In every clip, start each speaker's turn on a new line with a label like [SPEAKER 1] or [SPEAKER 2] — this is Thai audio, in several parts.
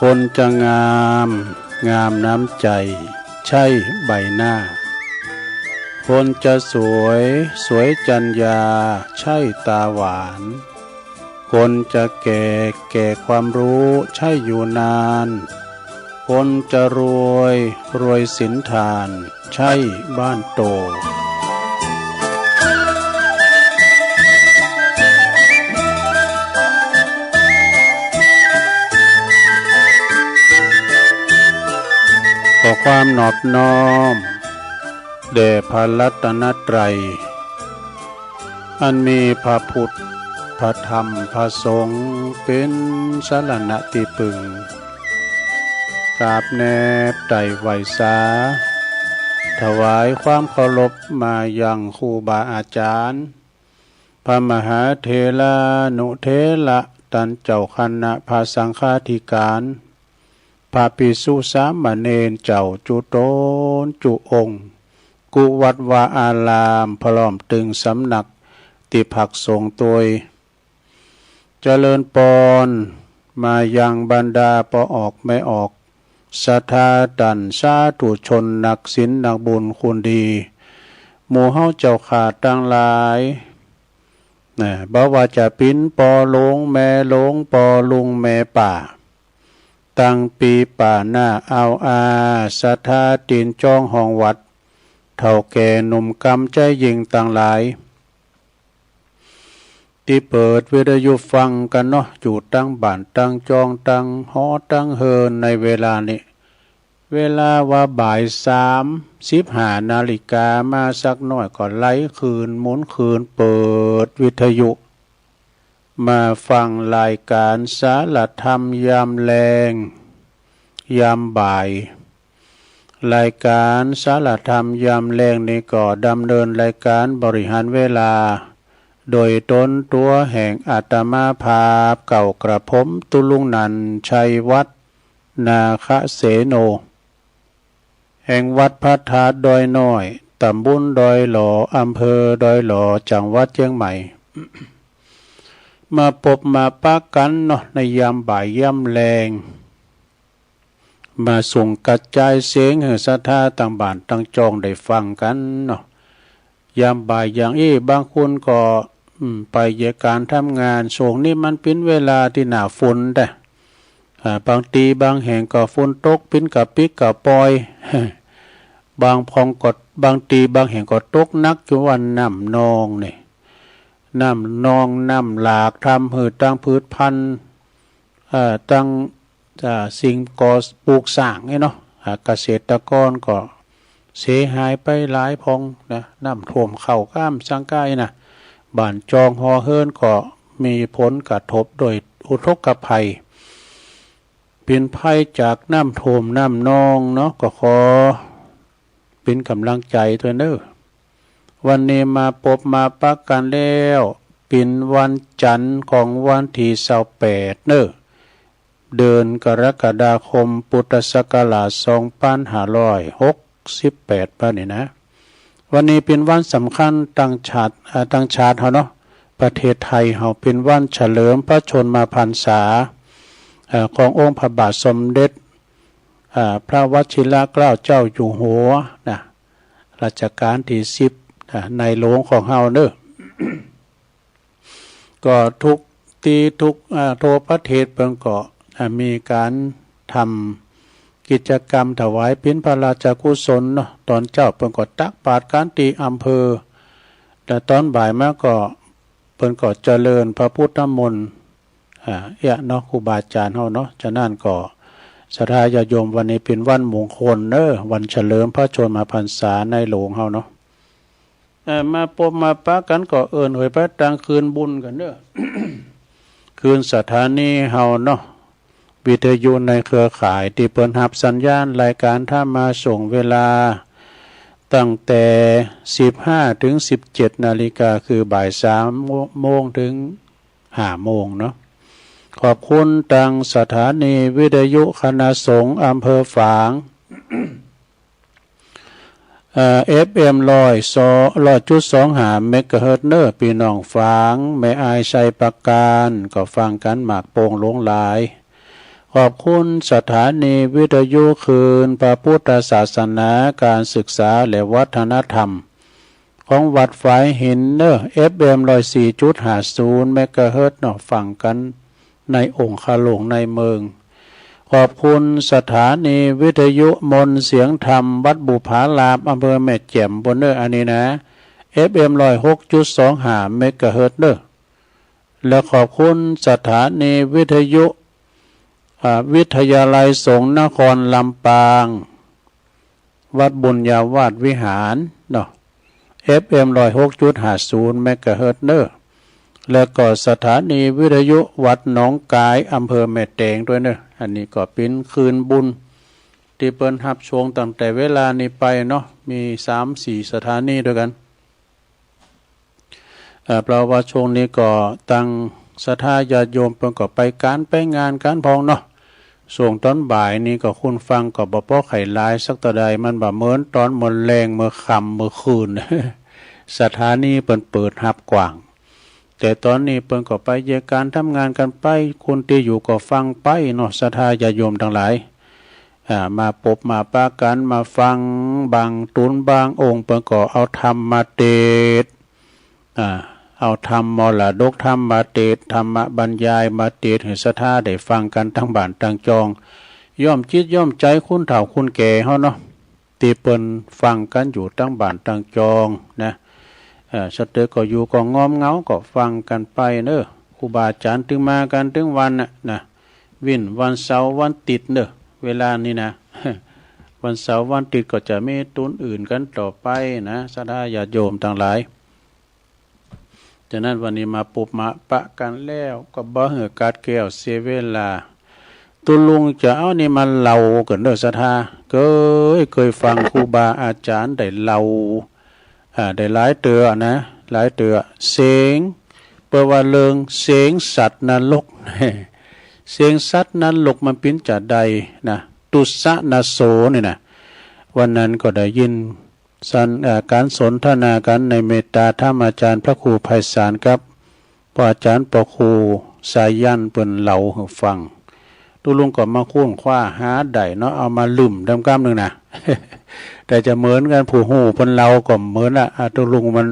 [SPEAKER 1] คนจะงามงามน้ำใจใช่ใบหน้าคนจะสวยสวยจัญญาใช่ตาหวานคนจะแก่แก่ความรู้ใช่อยู่นานคนจะรวยรวยสินธานใช่บ้านโตขอความนอบน้อมแด่พระรัตนตรัยอันมีพระพุทธพระธรรมพระสงฆ์เป็นสรณะที่พึ่งกราบแนบไต่ไหวสาถวายความเคารพมายังครูบาอาจารย์พระมหาเถระนุเถระตันเจ้าคณะพระสังฆาธิการพระภิกษุสามเณรเจ้าจุโตนจุองค์กุวัดวาอารามพร้อมตึงสำนักติภักสงฆ์ตัวเจริญปอนมายังบรรดาปออกไม่ออกศรัทธาดันสาธุชนนักศีลนักบุญคุณดีหมู่เฮาเจ้าขาดตั้งหลายบ่ว่าจะปิ้นปอหลงแม่หลงปอลุงแม่ป่าตั้งปีป่าหน้าเอาศรัทธาตีนจ้องห้องวัดเฒ่าแก่หนุ่มกำใจยิงต่างหลายที่เปิดวิทยุฟังกันเนาะอยู่ตั้งบ้านตั้งจองตั้งหอตั้งเฮินในเวลานี้เวลาว่าบ่าย3:15 น.มาสักหน่อยก็ไล่คืนหมุนคืนเปิดวิทยุมาฟังรายการสารธรรมยามแลงยามบ่ายรายการสารธรรมยามแลงนี้ก็ดำเนินรายการบริหารเวลาโดยตนตัวแห่งอาตมาภาพเก่ากระผมตุลุงนันชัยวัฒนาคเสโนแห่งวัดพระธาตุดอยน้อยตำบลดอยหล่ออำเภอดอยหล่อจังหวัดเชียงใหม่ มาพบมาปะกันเนาะในยามบ่ายยามแลงมาส่งกระจายเสียงให้ศรัทธาต่างบ้านต่างจองได้ฟังกันเนาะยามบ่ายอย่างบางคนก็ไปเหตุการทำงานช่วงนี้มันเป็นเวลาที่หนาฝนแต่บางทีบางแห่งก็ฝนตกเป็นกับปิกกับปอยบางพองก็บางทีบางแห่งก็ตกนักจนวันน้ำนองเนี่ยน้ำนองน้ำหลากทำหืดตั้งพืชพันธุ์ตั้งสิ่งก่อปลูกสร้างเนาะเกษตรกรก็เสียหายไปหลายพองนะน้ำท่วมเข้าก้ามสังกายนะบ้านจองหอเฮิรนก็มีผลกระทบโดยอุทกภัยเป็นภัยจากน้ำท่วมน้ำนองเนาะก็ขอเป็นกำลังใจตัวเนอวันนี้มาพบมาปักกันแล้วเป็นวันจันทร์ของวันที่28เนอเดือนกรกฎาคมพุทธศักราช2568ป่ะนี่นะวันนี้เป็นวันสำคัญต่างชาติเฮาเนาะประเทศไทยเฮาเป็นวันเฉลิมพระชนมพรรษาขององค์พระบาทสมเด็จพระวชิรเกล้าเจ้าอยู่หัวนะรัชกาลที่10ในหลวงของเฮาเด้อ ก็ทุกทั่วประเทศเพิ่นก็มีการทำกิจกรรมถวายเป็นพระราชกุศลเนาะตอนเจ้าเพิ่นก็ตักบาตรการตีอำเภอแต่ตอนบ่ายมาก็เพิ่นก็เจริญพระพุทธมนต์เนาะครูบาอาจารย์เฮาเนาะฉะนั้นก็ศรัทธาญาติโยมวันนี้เป็นวันมงคลวันเฉลิมพระชนมพรรษาในหลวงเฮาเนาะมาพบมาปะกันก็เอิ้นไว้ไปตั้งคืนบุญกันเด้อ คืนสถานีเฮาเนาะวิทยุในเครือข่ายที่เปิดรับสัญญาณรายการถ้ามาส่งเวลาตั้งแต่15 ถึง 17 นาฬิกาคือบ่าย3 โมงถึง5 โมงเนาะขอบคุณทางสถานีวิทยุคณะสงฆ์อำเภอฝาง FM 100.25 เมกะเฮิรตซ์เนอร์พี่น้องฟังแม่อายชัยประการก็ฟังกันหมากโป่งหลงหลายขอบคุณสถานีวิทยุคืนพระพุทธศาสนาการศึกษาและวัฒนธรรมของวัดฝายหินเนอร์ FM 104.50 เมกะเฮิรตซ์เนาะฟังกันในองค์คาหลวงในเมืองขอบคุณสถานีวิทยุมนเสียงธรรมวัดบุพารามอำเภอแม่แจ่มบนเนอร์อันนี้นะ FM 106.25 เมกะเฮิรตซ์เนอร์และขอบคุณสถานีวิทยุวิทยาลัยสงฆ์นครลำปางวัดบุญญาวาสวิหารเนาะ FM 106.50 เมกะเฮิรตซ์เนอร์แล้วก็สถานีวิทยุวัดหนองกายอำเภอแม่แตงด้วยเนอะอันนี้ก็เป็นคืนบุญที่เปิ้นรับชวงตั้งแต่เวลานี้ไปเนาะมี 3-4 สถานีด้วยกันเพราะว่าช่วงนี้ก็ตั้งศรัทธาญาติโยมเปิ้นก็ไปการไปงานการพองเนาะส่งตอนบ่ายนี้ก็คุณฟังก็บ่พอไข่ลายสักตะใดมันบ่เหมือนตอนมื้อแลงมื้อค่ำมื้อคืน สถานีเปิ้นเปิดรับกว้างแต่ตอนนี้เปิ้นก็ไปแยกการทำงานกันไปคนที่อยู่ก็ฟังไปเนาะศรัทธาญาติโยมทั้งหลายมาพบมาปะกันมาฟังบางตุนบางองค์เปิ้นก็เอาธรรมมาเทศเอาธรรมมรดกธรรมมาเทศธรรมบรรยายมาเทศให้ศรัทธาได้ฟังกันทั้งบ้านทั้งจองย่อมจิตย่อมใจคุณเฒ่าคุณแก่เฮาเนาะที่เปิ้นฟังกันอยู่ทั้งบ้านทั้งจองนะชัดเจนก็อยู่ก็งอมเงาก็ฟังกันไปเนอะครูบาอาจารย์ถึงมากันถึงวันนะวินวันเสาร์วันติดเนอะเวลานี้นะ วันเสาร์วันติดก็จะมีตุนอื่นกันต่อไปนะศรัทธาญาติโยมทั้งหลายฉะนั้นวันนี้มาปุบมาปะกันแล้วก็บ่เหือกาดแก้วเสียเวลาตุลุงจะเอานี่มาเล่ากันเด้อศรัทธาเคยฟังครูบาอาจารย์ได้เล่าได้หลายเตือนะหลายเตือเสียงเปิดว่าเริงเสียงสัตว์นรก เสียงสัตว์นรกมันเป็นจะใดนะตุสะนาโสนี่นะวันนั้นก็ได้ยินการสนทนากันในเมตตาธรรมอาจารย์พระครูไพศาลครับพระอาจารย์ปครูสายันเปิ้นเล่าให้ฟังตุลุงก็มาคุ้นคว้าหาได้เนาะเอามาลืมดำก้ามนึงนะ แต่จะเหมือนกันผู้หูเพิ่นเล่าก็เหมือนตุลุงมัน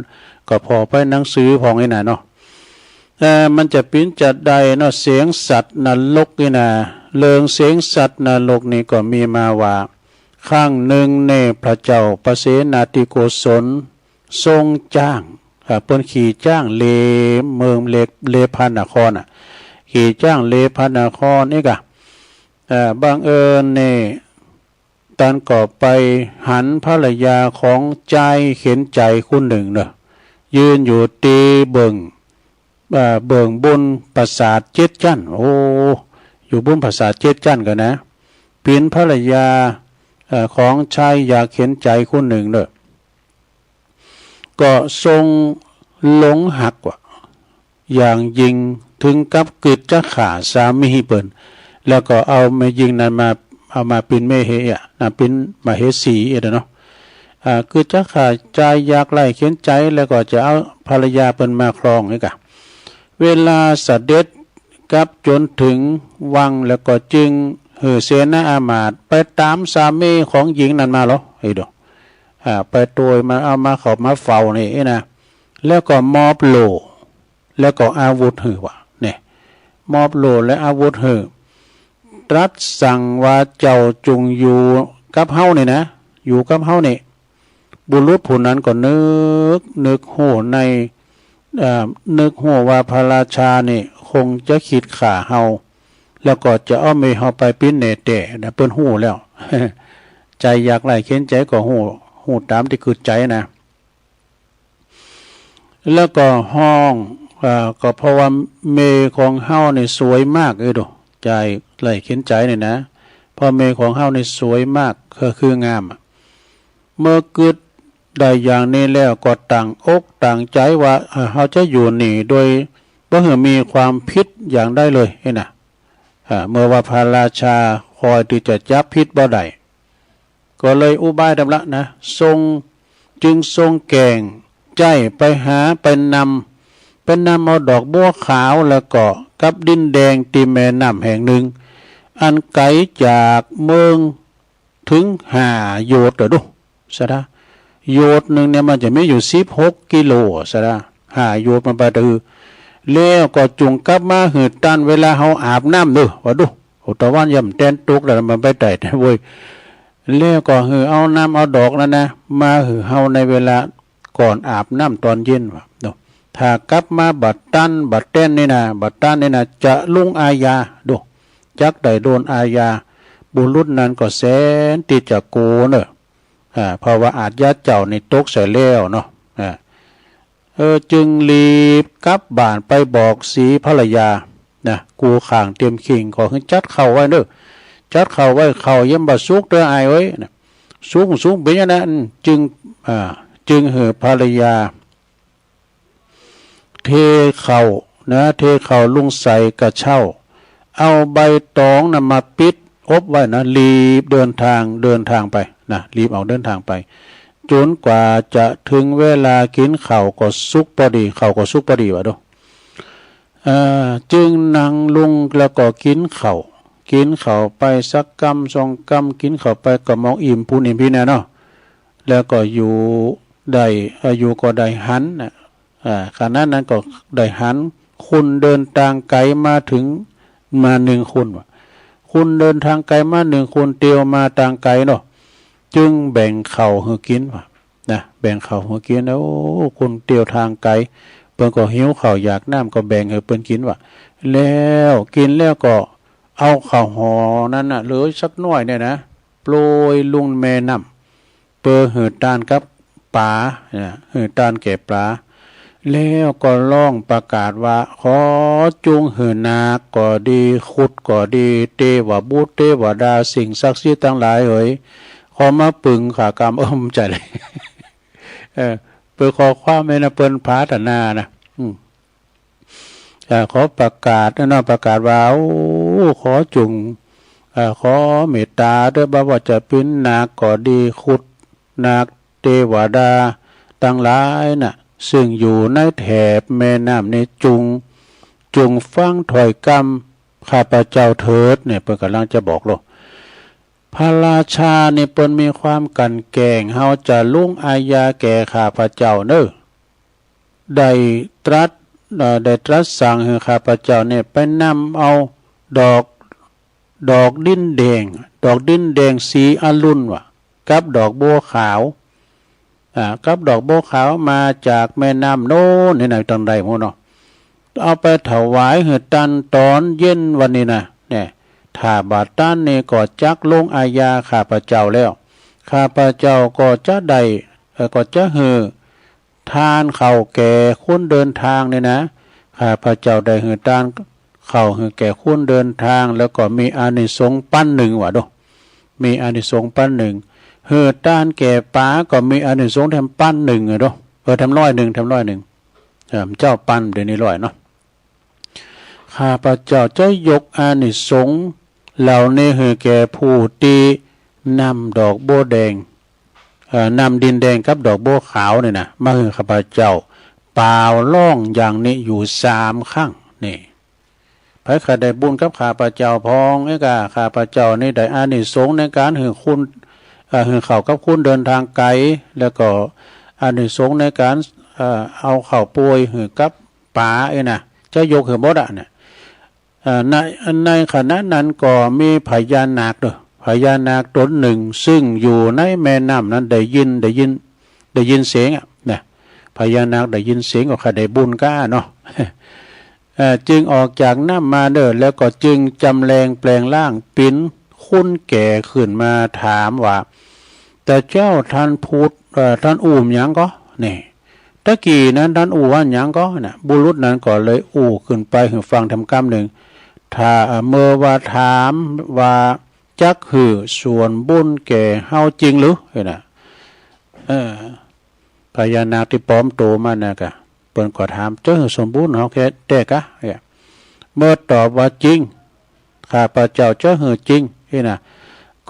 [SPEAKER 1] ก็พอไปหนังสือพองนี่น่ะเนาะมันจะปิ้นจัดใดเนาะเสียงสัตว์นรกนี่นะเรื่องเสียงสัตว์นรกนี่ก็มีมาว่าข้างหนึ่งในพระเจ้าปเสนาธิโกศลทรงจ้างเปิ้นขี่จ้างเลเมืองเลพานครขี่จ้างเลพานครนี่กะบางเอิญนี่ตันก็ไปหันภรรยาของใจเข็นใจคุณหนึ่งเนอะยืนอยู่ตีเบิ่งบุญปราสาทเจ็ดจั่นโอ้อยู่บุญปราสาทเจ็ดจั่นกันนะเป็นภรรยาของชายอยากเข็นใจคุณหนึ่งเนอะก็ทรงหลงหักว่าอย่างยิงถึงกับกึดจะขาสามีเปิ้นแล้วก็เอาแม่ยิงนั้นเอามาเป็นแม่เฮนะเป็นมเหสีเนาะคือจะขาใจอยากไล่เข็นใจแล้วก็จะเอาภรรยาเปิ้นมาครองนี่กะเวลาเสด็จกลับจนถึงวังแล้วก็จึงเสนาอามาตย์ไปตามสามีของหญิงนั้นมาเหรอไอ้ดอกไปตัวมาเอามาเขามาเฝ้านี่นะแล้วก็มอบโลแล้วก็อาวุธหือวะเนี่ยมอบโลและอาวุธหือตรัสสั่งว่าเจ้าจงอยู่กับเฮานี่นะอยู่กับเฮานี่บุรุษผู้นั้นก็นึกโหในนึกโหว่าพระราชานี่คงจะคิดฆ่าเฮาแล้วก็จะเอาเมเฮาไปปิ้นเนเตะนะเปิ้นหู้แล้ว ใจอยากไล่เข็นใจก็หู้ตามที่คือใจนะแล้วก็ห้องก็เพราะว่าเมของเฮานี่สวยมากดูใจไล่เข็นใจนี่นะพอเมของเฮานี่สวยมากคืองามเมื่อเกิดได้อย่างนี้แล้วก็ต่างอกต่างใจว่าเฮาจะอยู่นี่โดยบ่ให้มีความผิดอย่างได้เลยนะเมื่อว่าพระราชาคอยที่จะจับพิษบ่ได้ก็เลยอุบายดำละนะทรง จึงทรงแก่งใจไปหาไปนำเอาดอกบัวขาวแล้วก็กับดินแดงตีแม่น้ำแห่งหนึ่งอันไกลจากเมืองถึง5 โยชน์ดูซะนะโยชน์หนึ่งเนี่ยมันจะมีอยู่16 กิโลซะนะ5 โยชน์มันไปดือแล้วก็จุงกลับมาหืดตันเวลาเฮาอาบน้ำดูว่าดูโอตะวันย่ำแตนตุกแล้วมันไปได้เว้ยแล้วก็เอาน้ำเอาดอกนั่นนะมาเฮาในเวลาก่อนอาบน้ำตอนเย็นว่ะดูถ้ากลับมาบัดตันบัดเต้นนี่นะบัดตันนี่นะจะลุงอาญาดูจักได้โดนอาญาบุรุษนั้นก็แสนติดจากโกเนอะเพราะว่าอาจญาเจ้าในตกใส่แล้วเนาะจึงรีบกลับบ้านไปบอกสีภรรยานะกูข่างเตรียมขิงขอให้จัดเข่าไว้เนอะจัดเข่าไว้เข่าเยี่ยมบะซุกเด้อไอไว้นะซุกเป็นอย่างนั้นจึงภรรยาเทเข่าเทเข่าลุงใส่กระเช่าเอาใบตองนะมาปิดอบไว้นะรีบเดินทางไปนะรีบเอาเดินทางไปจนกว่าจะถึงเวลากินข้าวก็สุกพอดีวะดูจึงนั่งลุงแล้วก็กินข้าวไปสักกำ2 กำกินข้าวไปก็มองอิ่มพูนอิ่มพี่นะเนาะแล้วก็อยู่ก็ได้หันนะขณะนั้นก็ได้หันคุณเดินทางไกลมาถึงมา1 คนว่ะคุณเดินทางไกลมา1 คนเตียวมาทางไกลเนาะจึงแบ่งข้าวให้กินว่ะนะแบ่งข้าวให้กินแล้วคุณเตียวทางไกลเปิ้นก็หิวข้าวอยากน้ำก็แบ่งให้เปิ้นกินว่ะแล้วกินแล้วก็เอาข้าวห่อนั้นน่ะเหลือสักหน่อยเนี่ยนะโปรยลุงแม่น้ำเปิ้หืดตานกับปลาหืดตานแก่ปลาแล้วก็ร้องประกาศว่าขอจุงหืนาก็ดีขุดก็ดีเทวบุตรเทวดาสิ่งศักดิ์สิทธิ์ทั้งหลายเอ๋ยขอมาปึงขากรรมใจเลยเปิดขอความไม่นะเปิ้นพาตนานะขอประกาศประกาศว่าขอจุงขอเมตตาด้วยบ่ว่าจะเป็นนาคก็ดีขุดนาคเทวดาทั้งหลายน่ะซึ่งอยู่ในแถบแม่น้ำในจุงฟังถอยกรรมข้าพเจ้าเถิดเนี่ยเปิ้นกำลังจะบอกเราพระราชาเนี่ยเปิ้นมีความกันแกล้งเฮาจะลุงอาญาแก่ข้าพเจ้าเนอะได้ตรัสสั่งให้ข้าพเจ้าเนี่ยไปนำเอาดอกดินแดงสีอรุณว่ะกับดอกบัวขาวกับดอกบัวขาวมาจากแม่น้ำโน้นในตอนใดพวกเนาะเอาไปถวายให้ตันตอนเย็นวันนี้นะเนี่ยถ้าบาดตันนี่ก็จักลงอาญาข้าพเจ้าแล้วข้าพเจ้าก็จะได้ก็จะทานข้าวแก่คนเดินทางเนี่ยนะข้าพเจ้าได้ทานข้าวแก่คนเดินทางแล้วก็มีอานิสงส์ปั้นหนึ่งว่ะดูมีอานิสงส์ปั้นหนึ่งทานแก่ป๋าก็มีอานิสงส์ทำปั้นหนึ่งดูทำ100เจ้าปั้นเดี๋ยวนี้100เนาะข้าพเจ้าจะยกอานิสงส์เหล่านี้ให้แก่ผู้ที่นำดอกบัวแดงนำดินแดงกับดอกบัวขาวเนี่ยนะมาให้ข้าพเจ้าเปล่าล่องอย่างนี้อยู่3 ครั้งนี่พระข้าได้บุญกับข้าพเจ้าพองข้าพเจ้านี่ได้อานิสงส์ในการให้คุณให้เข้ากับคุณเดินทางไกลแล้วก็อานิสงส์ในการเอาเข้าป่วยให้กับป๋านะจะยกให้หมดเนี่ยในขณะนั้นก็มีพญานาคด้วยพญานาคตนหนึ่งซึ่งอยู่ในแม่น้ำนั้นได้ยินเสียงนะพญานาคได้ยินเสียงก็ข้าได้บุญก้าเนาะจึงออกจากน้ำมาแล้วก็จึงจำแรงแปลงร่างปิ้นคุ้นแก่ขึ้นมาถามว่าแต่เจ้าท่านพูดท่านอู่หยังก็นี่ตะกี้นั้นท่านอู่ว่าหยังก็นะบุรุษนั้นก็เลยอู่ขึ้นไปให้ฟังทำกรรมหนึ่งถ้าเมื่อว่าถามว่าจักหือส่วนบุญแก่เฮาจริงหรือนะพญานาคที่ปลอมตัวมานะกะเปิ้นก็ถามเจ้าหือสมบูรณ์เฮาแค่แต่กะเมื่อตอบว่าจริงข้าพเจ้าเจ้าหือจริงนะ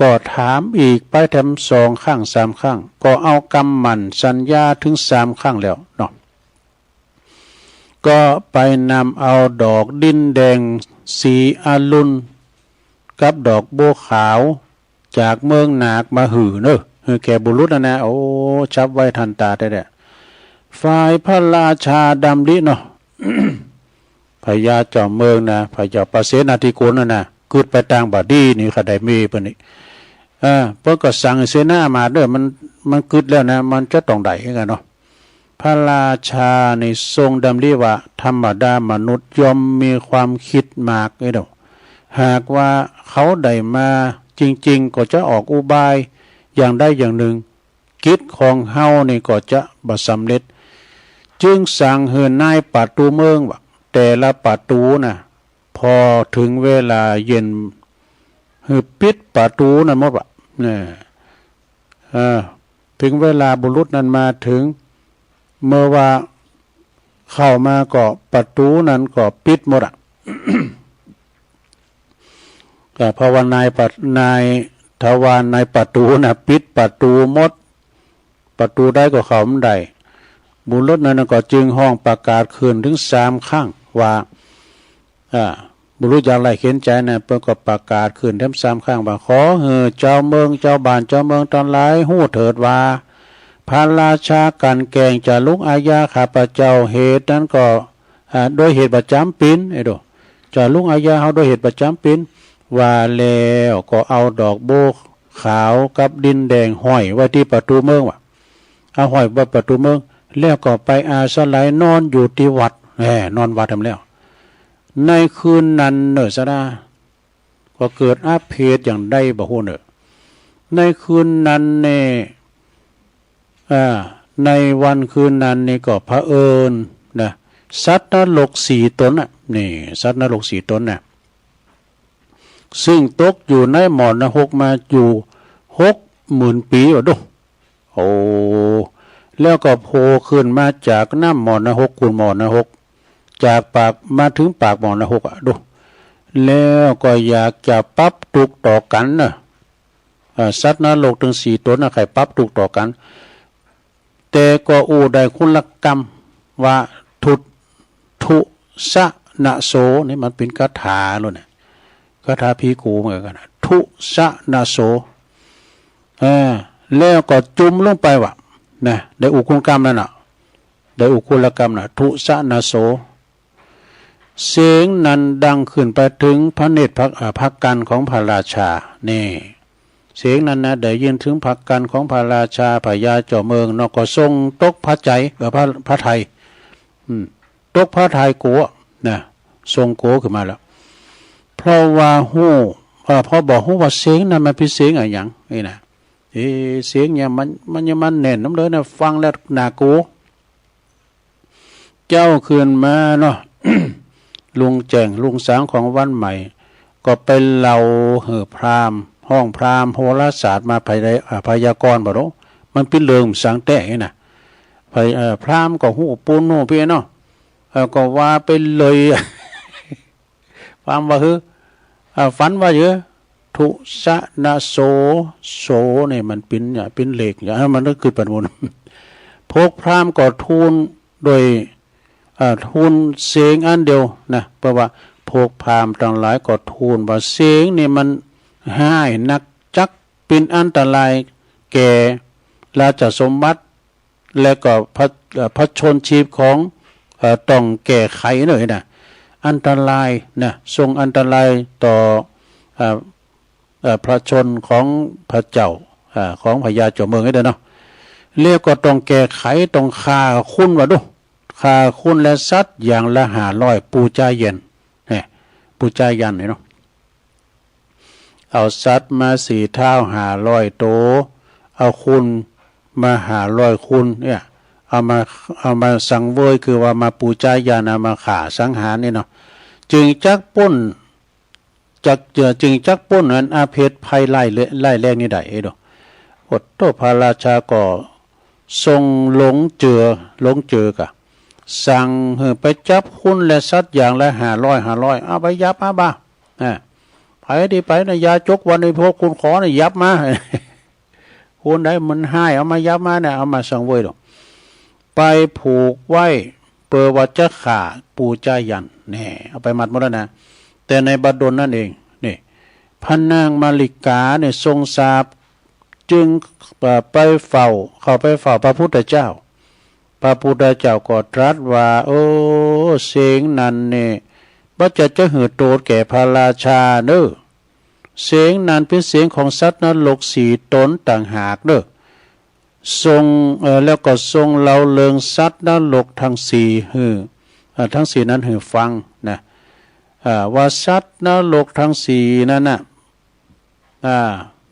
[SPEAKER 1] ก็ถามอีกไปทำ2 ครั้ง 3 ครั้งก็เอากำหมั่นสัญญาถึง3 ครั้งแล้วเนาะก็ไปนำเอาดอกดินแดงสีอรุณกับดอกบัวขาวจากเมืองหนากมาหือเนอะคือแก่บุรุษนะโอ้ชับไว้ทันตาได้ฝ่ายพระราชาดำริเนาะ พญาเจ้าเมืองนะพญาปเสนาธิโกณนะกึดไปต่างบาดีนี่ค่ะได้มีปะนี่เพิ่นก็สั่งเสนามาเด้อมันกึดแล้วนะมันจะต้องได้กันเนาะพระราชาในทรงดำริว่าธรรมดามนุษย์ย่อมมีความคิดมากไอ้เด้อหากว่าเขาได้มาจริงๆก็จะออกอุบายอย่างใดอย่างหนึ่งกิจของเฮานี่ก็จะบ่สำเร็จจึงสั่งเฮือนนายประตูเมืองว่าแต่ละประตูน่ะพอถึงเวลาเย็นคือปิดประตูนั่นหมดว่ะเนี่ยถึงเวลาบุรุษนั้นมาถึงเมื่อว่าเข้ามาก็ประตูนั้นก็ปิดหมดอ่ะ แต่ภาวนายทวารนายประตูน่ะปิดประตูหมดประตูได้ก็เข้าไม่ได้บุรุษนั้นก็จึงห้องประกาศคืนถึง3 ครั้งว่าบุรุษอย่างไรเข็นใจนะเพิ่นก็ประกาศคืนทั้ง3 ครั้งว่าขอเจ้าเมืองเจ้าบ้านเจ้าเมืองตอนหลายฮู้เถิดว่าพระราชากันแกงจะลุกอาญาข้าพเจ้าเหตุนั้นก็โดยเหตุประจำปีนไอ้ดอกจะลุกอาญาเฮาโดยเหตุประจำปีนว่าแล้วก็เอาดอกโบขาวกับดินแดงห้อยไว้ที่ประตูเมืองว่ะเอาห้อยไว้ประตูเมืองแล้วก็ไปอาศัยนอนอยู่ที่วัดนอนวัดทำแล้วในคืนนั้นเนอสดาก็เกิดอาเพศอย่างใดบ่ฮู้เนอในคืนนั้นเนี่ยในวันคืนนั้นนี่ก็พระเอิญนะสัตว์นรก4 ตนน่ะนี่สัตว์นรก4 ตนน่ะซึ่งตกอยู่ในหมอนนรกมาอยู่60,000 ปีว่าดูโอ้แล้วก็โผล่ขึ้นมาจากน้ำหมอนนรกกุลหมอนนรกจากปากมาถึงปากหมอนนรกอ่ะดูแล้วก็อยากจะปรับทุกข์ต่อกันนะสัตว์นรกถึง4 ตนน่ะใครปรับทุกข์ต่อกันแต่ก็ได้คุณกรรมว่าทุสะนะโสนี่มันเป็นคาถาเลยเนี่ยคาถาพีกูเหมือนกันทุสะนะโสแล้วก็จุ่มลงไปว่ะนะได้อุคุณกรรมนั่นน่ะได้อุคุณกรรมน่ะทุสะนะโสเสียงนั้นดังขึ้นไปถึงพระเนตรพักกันของพระราชานี่เสียงนั้นนะได้ยินถึงพักกันของพระราชาพญาเจ้าเมืองนก็ทรงตกพระใจพระไทยตกพระทัยโกนะทรงโกขึ้นมาแล้วเพราะว่าพอบอกว่าเสียงนั้นมันเป็นเสียงอะไรอย่างนี่นะเสียงเนี่ยมันยังมันแน่นน้ำเลยนะฟังแล้วน่าโกเจ้าคืนมาเนาะ ลุงแจงลุงสางของวันใหม่ก็ไปเล่าพราหมณ์ห้องพราหมณ์โหราศาสตร์มาพยากรณ์บ่รู้มันเป็นเรื่องสังแตกนี่นะพราหมณ์ก็หูปูนโนเพียเนาะก็ว่าไปเลยความว่าฝันว่าเยอะทุสะนะโสเนี่ยมันเป็นเหล็กอย่างมันก็คือปัจจุบันพวกพราหมณ์ก็ทูลโดยทูลเสียงอันเดียวนะเพราะว่าพวกพราหมณ์ทั้งหลายก็ทูลว่าเสียงนี่มันห้ายนักจักเป็นอันตรายแก่ราชสมบัติและก็พระชนชีพของต้องแก้ไขหน่อยนะอันตรายนะทรงอันตรายต่อพระชนของพระเจ้าของพญาเจ้าเมืองนี่เด้อเนาะเรียกก็ต้องแก้ไขต้องฆ่าคุณว่าดูฆ่าคุณและสัตว์อย่างละ500ปูจาเย็นปูจายันเนาะเอาสัตว์มา4 เท้า500 ตัวเอาคุณมา500 คุณเนี่ยเอามาสังเวยคือว่ามาปูจายันมาฆ่าสังหารนี่เนาะจึงจักป้นนั้นอาเพศภัยไล่แรงนี่ได้เด้ออดโตพระราชาก็ทรงหลงเจือกะสั่งไปจับคุณและสัตว์อย่างละ500เอาไปยับบ้าพ ที่ไปนะยาจกวันในพวกคุณขอเนี่ยยับมาคนใดมันให้เอามายับมาเนี่ยเอามาสังเวยหรอกไปผูกไว้เปอวัจจะขาปูจายันแน่เอาไปมัดหมดแล้วนะแต่ในบัดดลนั่นเองนี่พระนางมาริกาเนี่ยทรงทราบจึงไปเฝ้าเข้าไปเฝ้าพระพุทธเจ้าพระพุทธเจ้าก็ตรัสว่าโอ้เสียงนั้นเนี่ยว่าจะหือโตดแก่พระราชาเนอเสียงนั้นเป็นเสียงของสัตว์นรกสี่ตนต่างหากเนอทรงแล้วก็ทรงเล่าเลิงสัตว์นรกทั้งสี่ทั้งสี่นั้นหือฟังนะว่าสัตว์นรกทั้งสี่นั้นน่ะ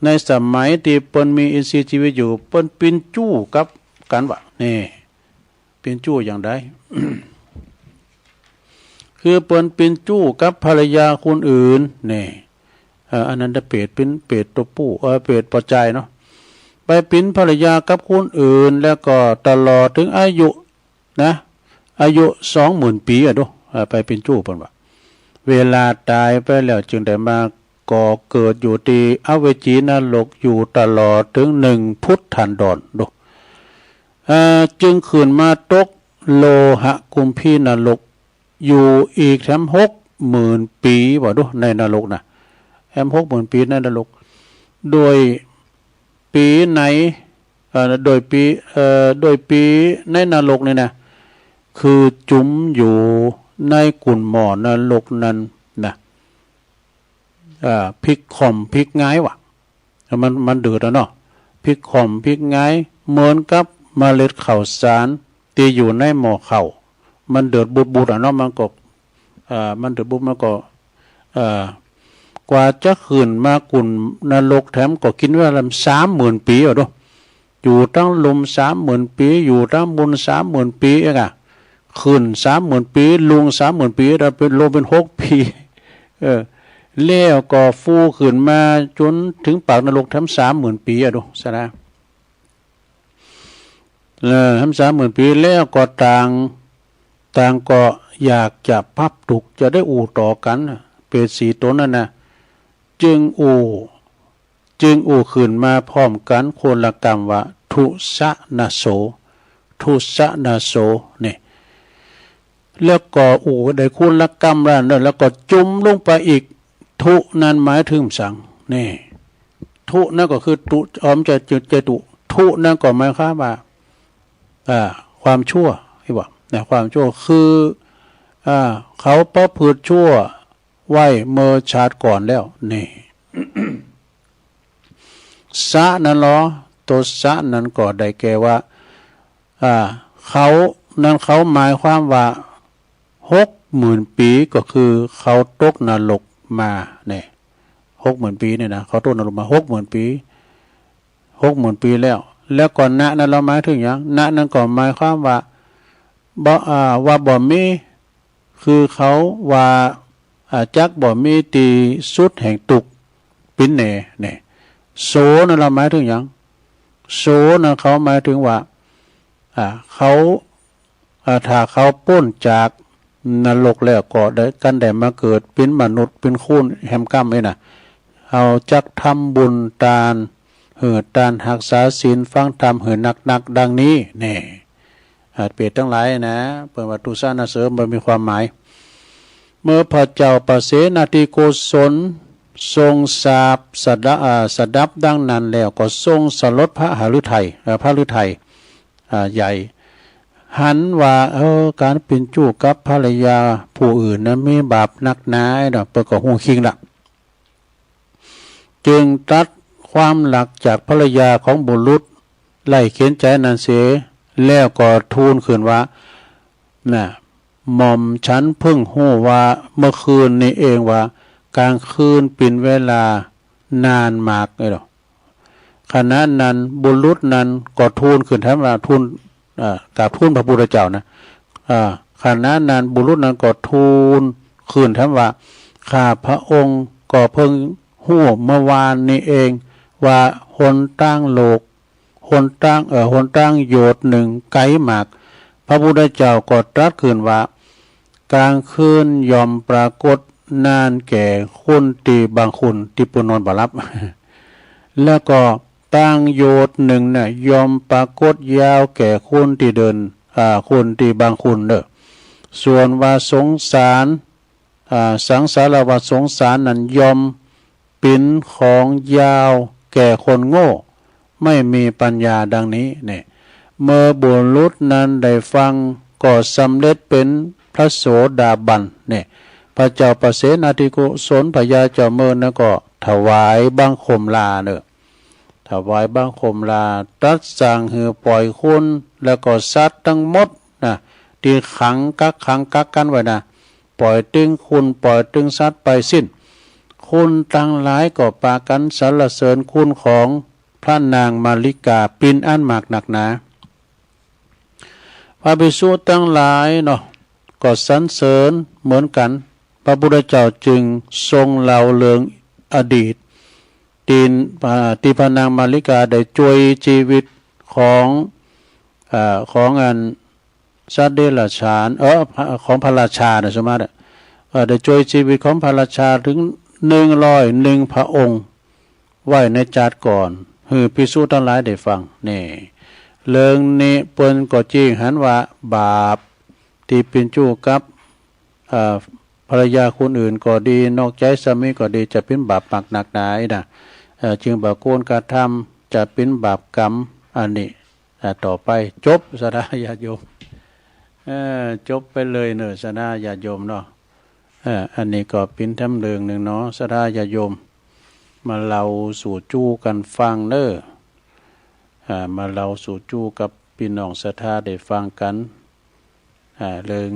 [SPEAKER 1] ในสมัยที่เปิ้นมีอินทรีย์ชีวิตอยู่เปิ้นเป็นจู้กับกันวะนี่เป็นจู้อย่างไร คือเปิ้นเป็นจู้กับภรรยาคนอื่นนี่อันนั้นจะเปรตเป็นเปรตตัวผู้เปรตปอใจเนาะไปเป็นภรรยากับคนอื่นแล้วก็ตลอดถึงอายุนะอายุ20,000 ปีดูไปเป็นจู้เปิ้นว่าเวลาตายไปแล้วจึงได้มาก่อเกิดอยู่ที่อเวจีนรกอยู่ตลอดถึง1 พุทธันดรดูจึงขึ้นมาตกโลหะกุมพีนรกอยู่อีกแถม60,000 ปีว่าดูในนรกนะแถม60,000 ปีในนรกโดยปีไหนโดยปีในนรกนี่นะคือจุ่มอยู่ในกุ่นหม้อนรกนั้นนะพริกข่อมพริกง่ายวะมันเดือดแล้วเนาะพริกข่อมพริกง่ายเหมือนกับเมล็ดข้าวสารที่อยู่ในหม้อข้าวมันเดือดบุดๆเนาะมันก็มันเดือดบุดมันก็กว่าจะขึ้นมากุ่นนรกแถมก็กินเวลา30,000 ปีอ่ะดูอยู่ตั้งลม30,000 ปีอยู่ตั้งบน30,000 ปีเองขึ้น30,000 ปีลุง30,000 ปีเราเป็นลมเป็น6 ปีแล้วก็ฟูขึ้นมาจนถึงปากนรกทั้ง30,000 ปีอ่ะดูซะนะทั้ง30,000 ปีแล้วก็ต่างก็อยากจะพับตุกจะได้อู่ต่อกันเปรตสีตนนั่นนะจึงอู่ขึ้นมาพร้อมกันคนละกรรมว่าทุสะนาโสนี่แล้วก็ได้คุณละกรรมแล้วก็จุ่มลงไปอีกทุนั้นหมายถึงสังนี่ทุนั่นก็คือตุจะตุทุนั่นก็หมายความว่าความชั่วที่บอกนะความชั่วคือเขาประพฤติชั่วไว้เมื่อชาติก่อนแล้วนี่ สะนั่นเหรอตัวสะนั้นก็ได้แก่ว่าเขาหมายความว่า60,000 ปีก็คือเขาตกนรกมาเนี่ย60,000 ปีเนี่ยนะเขาตกนรกมา60,000 ปี60,000 ปีแล้วก่อนณนั้นเราหมายถึงอย่างณนั้นก็หมายความว่าบ่มีคือเขาว่าจักบ่มีตีสุดแห่งตุกปิ้นเนี่ยโสนั่นเราหมายถึงอย่างโสนั่นเขาหมายถึงว่าเขาถ้าเขาพ้นจากนรกแล้วก็ได้กันได้มาเกิดเป็นมนุษย์เป็นคู่แหมก้ำเลยนะเอาจักทำบุญทานรักษาศีลฟังธรรมหนักดังนี้เนี่ยเปรตทั้งหลายนะเปิดวัตถุสานะเสริมมันมีความหมายเมื่อพระเจ้าปเสนาธิโกศลทรงสาบสดับดังนั้นแล้วก็ทรงสลดพระฤทัยใหญ่หันว่าการเป็นจู้กับภรรยาผู้อื่นนั้นมีบาปนักหนาเนาะเปิดก็หูคิงละจึงตัดความหลักจากภรรยาของบุรุษไล่เข็นใจนั้นเสียแล้วก็ทูลขึ้นว่าน่ะหม่อมฉันเพิ่งหู้ว่าเมื่อคืนนี้เองว่ากลางคืนเป็นเวลานานมากเลยหรอขณะนั้นบุรุษนั้นก็ทูลขึ้นถามว่าทูลกราบทูลพระพุทธเจ้านะขณะนั้นบุรุษนั้นก็ทูลขึ้นถามว่าข้าพระองค์ก็เพิ่งหู้เมื่อวานนี้เองว่าหนตั้งโลกหนตั้งโยชน์หนึ่งไกลมากพระพุทธเจ้าก็ตรัสขึ้นว่ากลางคืนย่อมปรากฏ นานแก่คนตีบางคนที่ปุนนบ่รับ แล้วก็ตั้งโยชน์หนึ่งเนี่ยยอมปรากฏยาวแก่คนที่เดินคนที่บางคนเด้อส่วนว่าสงสารสังสารวัฏสงสารนั้นยอมปิ้นของยาวแก่คนโง่ไม่มีปัญญาดังนี้เนี่ยเมื่อบุรุษนั้นได้ฟังก็สำเร็จเป็นพระโสดาบันเนี่ยพระเจ้าประเสนาธิโกศลพญาเจ้าเมืองนั้นก็ถวายบังคมลาเนอะถวายบังคมลาตัดสั่งหือปล่อยคุณแล้วก็สัตว์ทั้งหมดนะที่ขังกักกันไว้นะปล่อยตึงคุณปล่อยตึงสัตว์ไปสิ้นคุณตั้งหลายก็ปากันสรรเสริญคุณของพระนางมาริกาปินอันมากหนักหนาพระภิกษุตั้งหลายเนาะก็สรรเสริญเหมือนกันพระพุทธเจ้าจึงทรงเล่าเรื่องอดีตที่พระนางมาริกาได้ช่วยชีวิตของอันสัตว์เดรัจฉานของพระราชานะสมมติได้ช่วยชีวิตของพระราชาถึง101พระองค์ไว้ในจาดก่อนคือภิกษุทั้งหลายได้ฟังนี่เรื่องนี้เปิ้นก็จริงหันว่าบาปที่เป็นจู้กับภรรยาคนอื่นก็ดีนอกใจสามีก็ดีจะเป็นบาปหนักหนานะจึงบาโกนกระทำจะเป็นบาปกรรมอันนี้ต่อไปจบสดาญาโยมจบไปเลยเนอะสดาญาโยมเนาะอันนี้ก็เป็นทำเรื่องหนึ่งเนาะสดาญาโยมมาเล่าสู่จู้กันฟังเนอะมาเล่าสู่จู้กับพี่น้องศรัทธาได้ฟังกันเรื่อง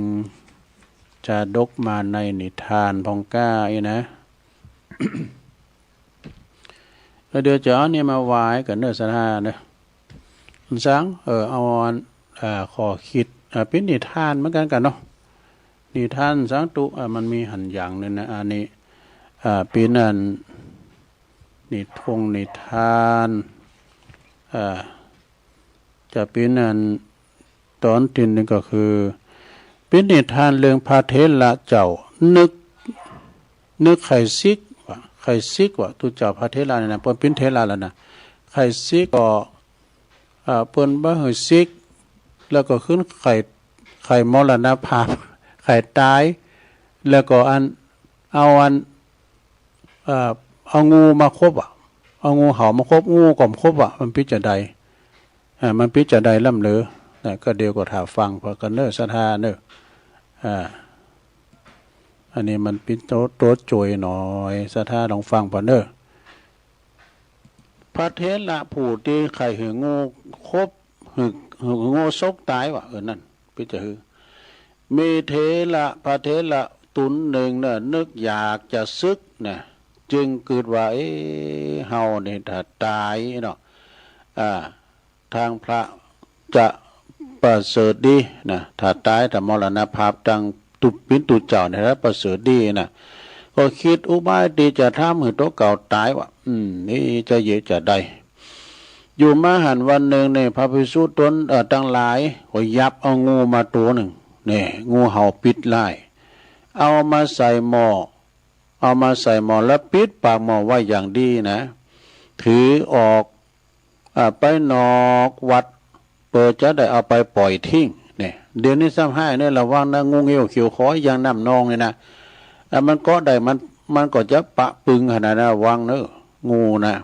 [SPEAKER 1] จาดกมาในนิทานพองก้าอีนะ เดี๋ยวจะเอาเนี่ยมาไว้กันเนื้อศรัทธาเนอะสังเอาขอคิดเป็นนิทานเหมือนกันเนาะนิทานสังตุมันมีหันอย่างนึงนะอันนี้เป็นอันนิทานจะเป็นอันตอนที่หนึ่งก็คือเป็นนิทานเรื่องพระเถระเจ้านึกไข่ซิกว่าตุเจ้าพระเถระเนี่ยนะเปิ้นเป็นเถระแล้วนะไข่ซิกก็เปิ้นบ่ให้ซิกแล้วก็ขึ้นไข่มรณภาพไข่ตายแล้วก็เอางูมาคบเอางูเห่ามาคบงูก่อมคบมันพิจารใดล่ำเหลือก็เดียวก็ถาฟังพอกันเนอศรัทธาเนออันนี้มันเป็นโต๊ะโจยหน่อยศรัทธาลองฟังพอเนอพระเถระผู้ที่ไข่หืองูคบหืองูซกตายวะนั่นพิจารมีพระเถระตุนหนึ่งเนี่ยนึกอยากจะซึกเนี่ยจึงเกิดว่าเฮาเนี่ยถ้าตายเนาะทางพระจะประเสริฐดีนะถ้าตายถ้ามรณภาพดังตุเจ้าเนี่ยนะประเสริฐดีนะก็คิดอุบายดีจะทำให้ตัวเก่าตายว่านี่จะเยอะจะได้อยู่มาหันวันหนึ่งในพระภิกษุตนตั้งหลายก็ยับเอางูมาตัวหนึ่งเนี่ยงูเห่าปิดไล่เอามาใส่หม้อแล้วปิดปากหม้อไว้อย่างดีนะถือออกไปนอกวัดเปิดจะได้เอาไปปล่อยทิ้งเนี่ยเดี๋ยวนี้ซ้ำให้เนี่ยระวังนะงูเงี้ยวเขียวคออย่างน้ำนองเลยนะมันก็ได้มันก็จะปะปึงขนาดนั้นวังเนอะงูนะ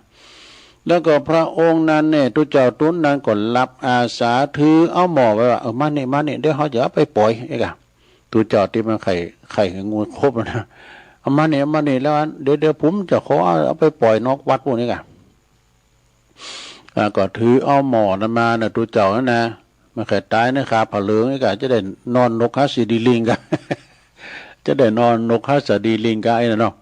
[SPEAKER 1] แล้วก็พระองค์นั้นเนี่ยตุเจ้าตุนนั้นก็รับอาสาถือเอาหม้อไว้ว่ามานี่เดี๋ยวเขาจะเอาไปปล่อยไอ้กะตุเจ้าที่มันไข่งูครบนะเอามานี่แล้วเดี๋ยวผมจะขอเอาไปปล่อยนอกวัดพวกนี้กะก็ถือเอาหม้อนั้นมานะตุเจ้านั่นนะมันไข่ตายนะครับผาเหลืองไอ้กะจะได้นอนนกฮัสดีลิงกะ จะได้นอนนกฮัสดีลิงกะไอ้เนาะ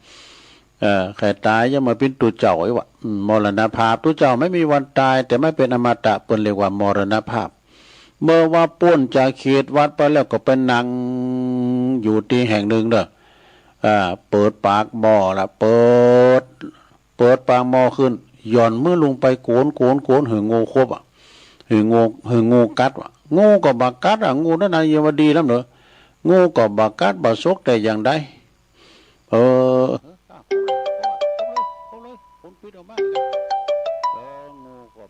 [SPEAKER 1] ไข่ตายยังมาเป็นตุเจ้าไอ้วะมรณภาพตุเจ้าไม่มีวันตายแต่ไม่เป็นอมตะเปิ้นเรียกว่ามรณภาพเมื่อว่าป้นจากเขตวัดไปแล้วก็ไปนั่งอยู่ที่แห่งหนึ่งเด้อเปิดปากหม้อละเปิดปากหม้อขึ้นหย่อนมือลงไปโกนหึงงูครบหึงงูกัดงูก็บักกัดงูนั่นน่ะยังว่าดีแล้วเนอะงูก็บักกัดบักซกแต่อย่างใด เออคนปิดออกมางูก็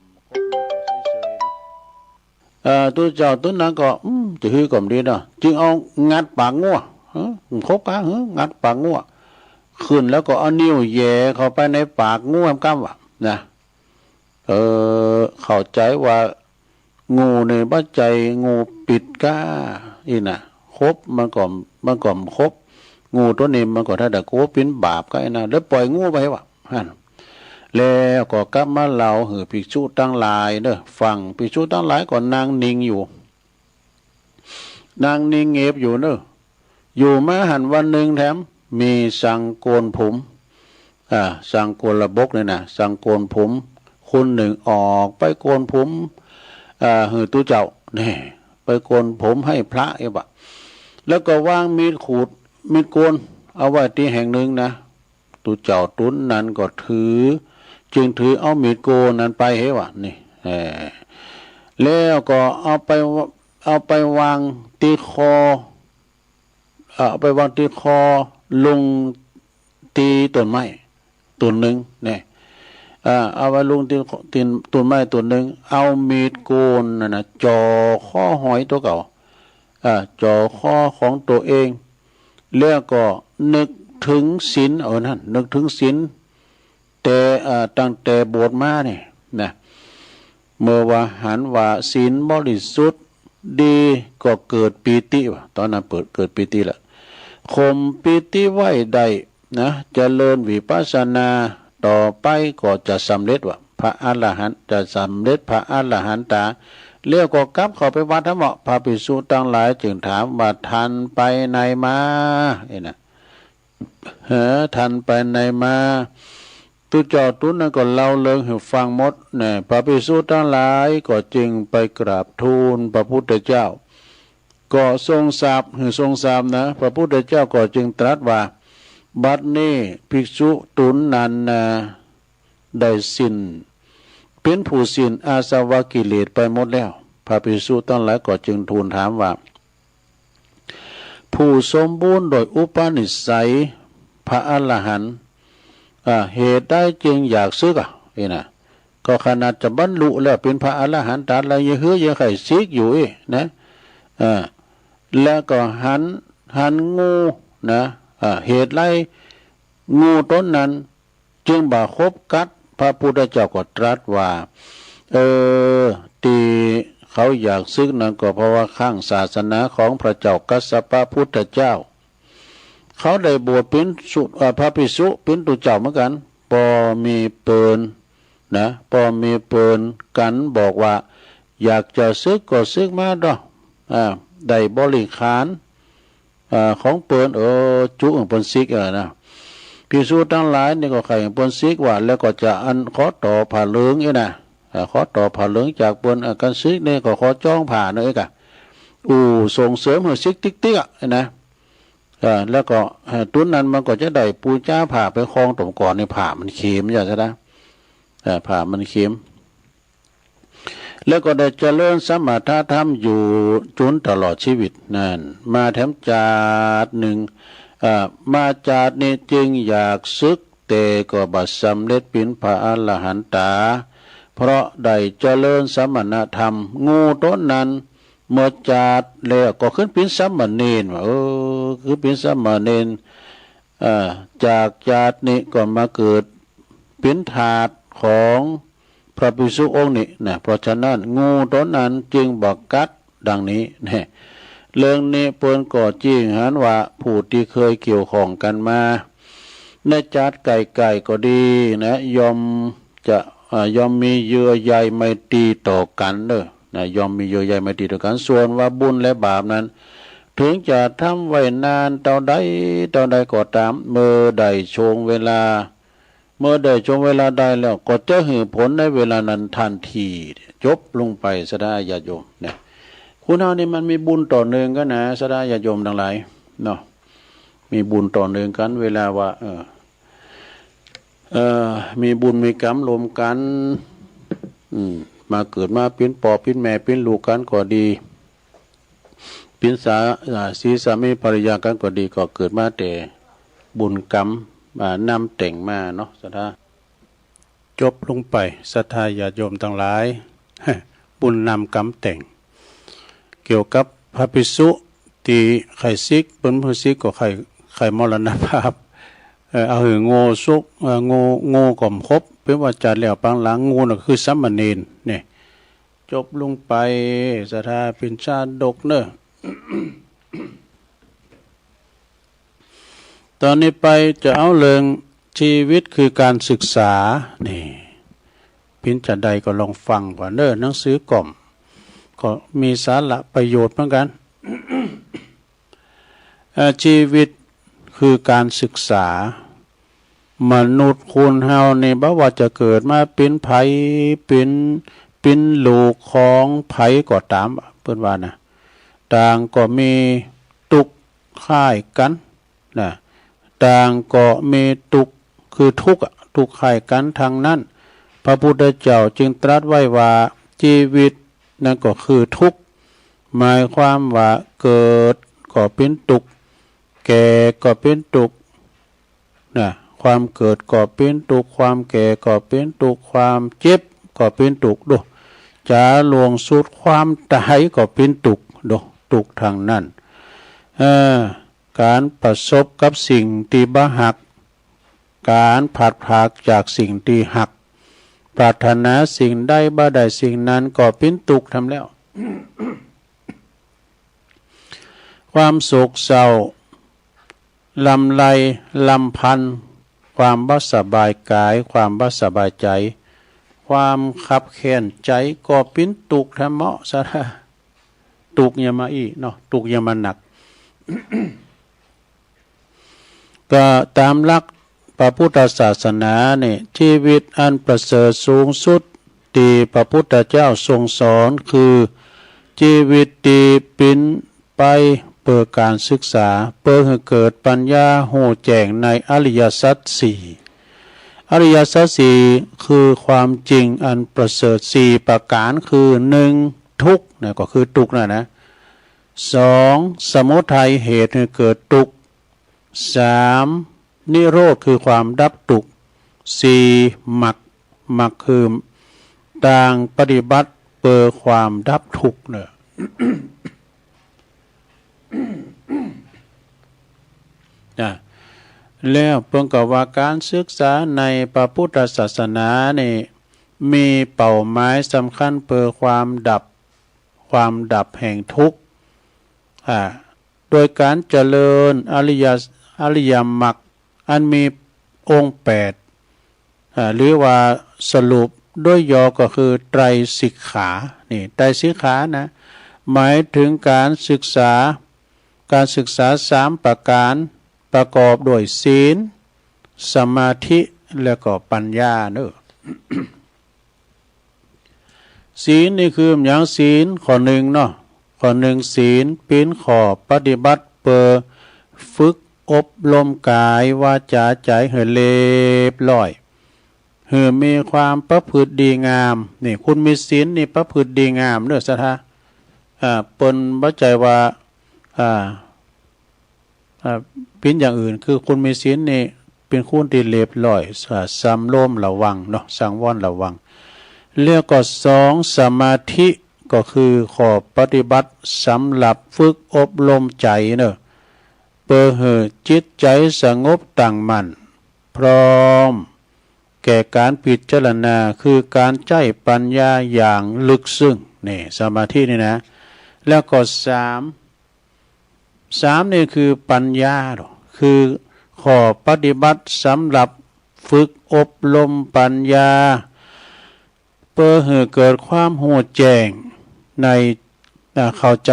[SPEAKER 1] เฉยๆเนาะตัวเจ้าตัวนั้นก็จะฮือก่อมดีเนาะจึงเอางัดปากงัวคบกันงัดปากงัวขึ้นแล้วก็เอานิ้วแย่เข้าไปในปากงูก้ำว่ะนะเข้าใจว่างูในบ้าใจงูปิดก้าอีน่ะคบมันก่อมคบงูตัวนี้มันก็ถ้าแต่โกเป็นบาปก็ไอ้น่ะแล้วปล่อยงูไปว่ะฮั่นแล้วก็กลับมาเล่าหือภิกษุตั้งหลายเด้อฟังภิกษุตั้งหลายก็นางนิ่งอยู่นางนิ่งเงียบอยู่เด้ออยู่มาหันวันหนึ่งแถมมีสังโกนผมสังโกนระบกเนี่ยนะสังโกนผมคนหนึ่งออกไปโกนผมหือตู้เจ้าเนี่ยไปโกนผมให้พระเอบะแล้วก็วางมีดขูดมีดโกนเอาไว้ที่แห่งหนึ่งนะตู้เจ้าตุ้นนั้นก็จึงถือเอามีดโกนนั้นไปเฮ้วะนี่แล้วก็เอาไปวางที่คอเอาไปวางที่คอลงตีต้นไม้ต้นหนึ่งเนี่ยเอาไว้ลงที่ต้นไม้ต้นหนึ่งเอามีดโกนนะจ่อข้อหอยตัวเก่าจ่อข้อของตัวเองแล้วก็นึกถึงศีลนั่นนึกถึงศีลแต่ตั้งแต่บวชมาเนี่ยนะเมื่อว่าหันว่าศีลบริสุทธิ์ดีก็เกิดปีติว่ะตอนนั้นเกิดปีติละข่มปีติไว้ได้นะเจริญวิปัสสนาต่อไปก็จะสำเร็จว่ะพระอรหันต์จะสำเร็จพระอรหันตาเรียกก็กลับเข้าไปวัดทั้งหมดพระภิกษุทั้งหลายจึงถามว่าท่านไปไหนมานะท่านไปไหนมาตุเจ้าตุ้นนั้นก็เล่าเรื่องให้ฟังหมดเนี่ยพระภิกษุทั้งหลายก็จึงไปกราบทูลพระพุทธเจ้าก็ทรงทราบนะพระพุทธเจ้าก็จึงตรัสว่าบัดนี้ภิกษุตุนนั้นได้สิ้นเป็นผู้สิ้นอาสวะกิเลสไปหมดแล้วพระภิกษุทั้งหลายก็จึงทูลถามว่าผู้สมบูรณ์โดยอุปนิสัยพระอรหันต์เหตุได้จึงอยากซึกนะก็ขนาดจะบรรลุแล้วเป็นพระอรหันต์ตัดแล้วยังเฮือยังไข่ซิกอยู่นะแล้วก็หันงูนะเหตุไรงูต้นนั้นจึงบ่าคบกัดพระพุทธเจ้าก็ตรัสว่าตีเขาอยากซึกนั้นก็เพราะว่าข้างศาสนาของพระเจ้ากัสสปะพุทธเจ้าเขาได้บวชเป็นพระภิกษุเป็นตุเจ้าเหมือนกันพอมีปืนนะพอมีปืนกันบอกว่าอยากจะซึกก็ซึกมาดอกได้บริขารของเปิ้นจุของเปิ้นซิกนะภิกษุทั้งหลายนี่ก็ใครเปิ้นซิกว่าแล้วก็จะขอต่อผ่าเหลืองนะขอต่อผ่าเหลืองจากเปิ้นกันซิกนี่ก็ขอจ้องผ่าเนยกะส่งเสริมให้ซิกติ๊กนะแล้วก็ตุ้นนั้นมันก็จะได้ปูจ้าผ่าไปคลองตมก่อนในผ่ามันเข็มอย่างนั้นผ่ามันเข็มแล้วก็ได้เจริญสมถะธรรมอยู่จนตลอดชีวิตนั่นมาแถมจาดหนึ่งมาจาดนี้จึงอยากซึกแต่ก็บัดสำเร็จเป็นพระอรหันตาเพราะได้เจริญสมณธรรมงูต้นนั้นเมื่อจาดแล้วก็ขึ้นเป็นสามเณรคือเป็นสามเณรจากจาดนี้ก็มาเกิดเป็นถาดของพระภิกษุองค์นี้นะเพราะฉะนั้นงูต้นนั้นจึงบอกกัดดังนี้เนี่ยเรื่องนี้เปิ้นก็จริงหันว่าผู้ที่เคยเกี่ยวข้องกันมาในจัดไก่ก็ดีนะยอมมีเยื่อใยไมตรีต่อกันเด้อนะยอมมีเยื่อใยไมตรีต่อกันส่วนว่าบุญและบาปนั้นถึงจะทำไว้นานเท่าใดก็ตามเมื่อใดช่วงเวลาได้แล้วก็จะเห็นผลในเวลานั้นทันทีจบลงไปสดาญาโยมเนี่ยคุณเอานี่มันมีบุญต่อเนื่องกันนะสดาญาโยมทั้งหลายเนาะมีบุญต่อเนื่องกันเวลาว่ามีบุญมีกรรมรวมกันมาเกิดมาเป็นปอเป็นแม่เป็นลูกกันก็ดีเป็นสีสามีภรรยากันก็ดีก็เกิดมาแต่ บุญกรรมนำแต่งมาเนาะศรัทธาจบลงไปศรัทธาญาติโยมทั้งหลาย บุญนำกรรมแต่งเกี่ยวกับพระภิกษุที่ไข่ซิกเป็นผู้ซิกก็ไข่มรณภาพเอาหือโง่สุกโง่ก่อมครบเป็นว่าจัดแล้วปังหลังงูน่ะคือสัมมเนรเนี่ยจบลงไปศรัทธาเป็นชาดกเนอะ ตอนนี้ไปจะเอาเรื่องชีวิตคือการศึกษานี่พินจัดใดก็ลองฟังก่อนเนอะหนังสือกล่อมก็มีสาระประโยชน์เหมือนกัน ชีวิตคือการศึกษามนุษย์คนเฮานี่บ่ว่าจะเกิดมาเป็นไผเป็นลูกของไผก็ตามเพิ่นว่านะต่างก็มีทุกข์คล้ายกันนะต่างก็มีทุกข์คือทุกข์ทุกข์คล้ายกันทางนั้นพระพุทธเจ้าจึงตรัสไว้ว่าชีวิตนั่นก็คือทุกข์หมายความว่าเกิดก็เป็นทุกข์แก่ก็เป็นทุกข์นะความเกิดก็เป็นทุกข์ความแก่ก็เป็นทุกข์ความเจ็บก็เป็นทุกข์ด้วยจะลวงสุดความตายก็เป็นทุกข์ด้วยทุกข์ทางนั้นการประสบกับสิ่งที่บ่หักการผัดผากจากสิ่งที่หักปรารถนาสิ่งใดบ่ได้สิ่งนั้นก็เป็นทุกข์ทำแล้ว ความโศกเศร้าลำไรลำพันธ์ความบ่สบายกายความบ่สบายใจความขับแค้นใจก็เป็นทุกข์ทำเหมาะซะทุกข์อย่ามาอีเนาะทุกข์อย่ามาหนัก ก็ตามหลักพระพุทธศาสนาเนี่ยชีวิตอันประเสริฐสูงสุดที่พระพุทธเจ้าทรงสอนคือชีวิตที่เป็นไปเพื่อการศึกษาเพื่อให้เกิดปัญญาหูแจ้งในอริยสัจสี่อริยสัจสี่คือความจริงอันประเสริฐสี่ประการคือหนึ่งทุกข์นะก็คือทุกข์นะสองสมุทัยเหตุให้เกิดทุกข์สามนิโรธคือความดับทุกข์สี่มรรคคือต่างปฏิบัติเพื่อความดับทุกข์เนี่ย แล้วเพิ่งกับว่าการศึกษาในพระพุทธศาสนานี่มีเป้าหมายสำคัญเพื่อความดับแห่งทุกข์โดยการเจริญอริยมรรคอันมีองค์8หรือว่าสรุปด้วยย่อก็คือไตรสิกขานี่ไตรสิกขานะหมายถึงการศึกษา3ประการประกอบด้วยศีลสมาธิและก็ปัญญาเนอะ ศีลนี่คืออย่างศีลข้อหนึ่งเนาะข้อหนึ่งศีลเป็นข้อปฏิบัติเพื่อฝึกอบรมกายวาจาใจให้เรียบร้อยให้มีความประพฤติดีงามนี่คุณมีศีลนี่ประพฤติดีงามเนอะสัทธาเปิ้นบ่ใจว่าเป็นอย่างอื่นคือคุณมีศีลนี่เป็นคุณที่เรียบร้อยสำรวมระวังเนาะสังวรระวังเรียกก็สองสมาธิก็คือข้อปฏิบัติสำหรับฝึกอบรมใจเนอะเพื่อให้จิตใจสงบตั้งมั่นพร้อมแก่การพิจารณาคือการใช้ปัญญาอย่างลึกซึ้งนี่สมาธินี่นะแล้วก็สามนี่คือปัญญาคือข้อปฏิบัติสำหรับฝึกอบรมปัญญาเพื่อให้เกิดความหูแจ้งในเข้าใจ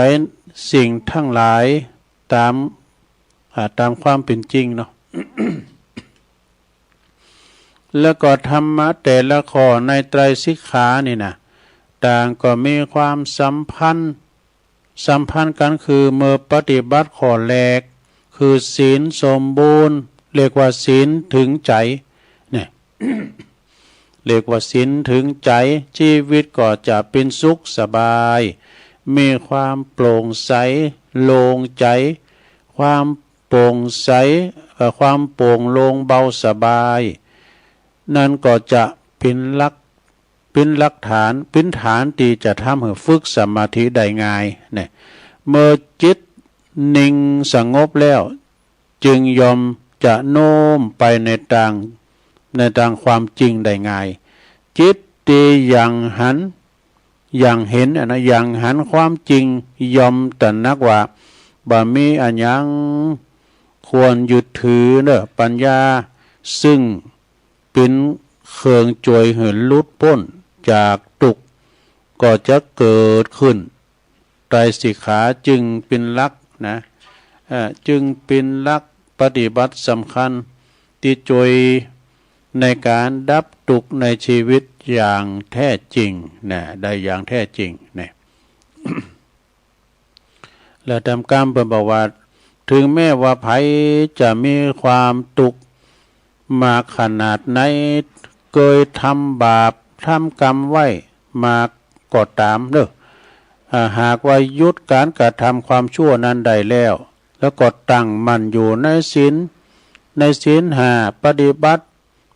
[SPEAKER 1] สิ่งทั้งหลายตามความเป็นจริงเนาะ แล้วก็ธรรมะแต่ละข้อในไตรสิกขานี่นะต่างก็มีความสัมพันธ์กันคือเมื่อปฏิบัติข้อแรกคือศีลสมบูรณ์เรียกว่าศีลถึงใจเนี่ย เรียกว่าศีลถึงใจชีวิตก็จะเป็นสุขสบายมีความโปร่งใสโล่งใจความโปร่งใส ความโปร่งโล่งเบาสบายนั่นก็จะเป็นหลักฐานเป็นฐานที่จะทำให้ฝึกสมาธิได้ง่ายเนี่ยเมื่อจิตนิ่งสงบแล้วจึงยอมจะโน้มไปในทางความจริงได้ง่ายจิตตีอย่างเห็นนะอย่างหันความจริงยอมตระหนักว่าบ่มีอันยังควรยึดถือเนอะปัญญาซึ่งเป็นเครื่องช่วยให้หลุดพ้นจากทุกข์ก็จะเกิดขึ้นไตรสิกขาจึงเป็นหลักนะจึงเป็นหลักปฏิบัติสำคัญที่ช่วยในการดับทุกข์ในชีวิตอย่างแท้จริงนะได้อย่างแท้จริงนะ และทำกรรมเป็นประวัติถึงแม้ว่าภัยจะมีความทุกข์มาขนาดไหนเคยทำบาปทำกรรมไว้มาก็ตามเด้อหากว่ายุดการกระทำความชั่วนั้นได้แล้วก็ตั้งมั่นอยู่ในศีลห้าปฏิบัติ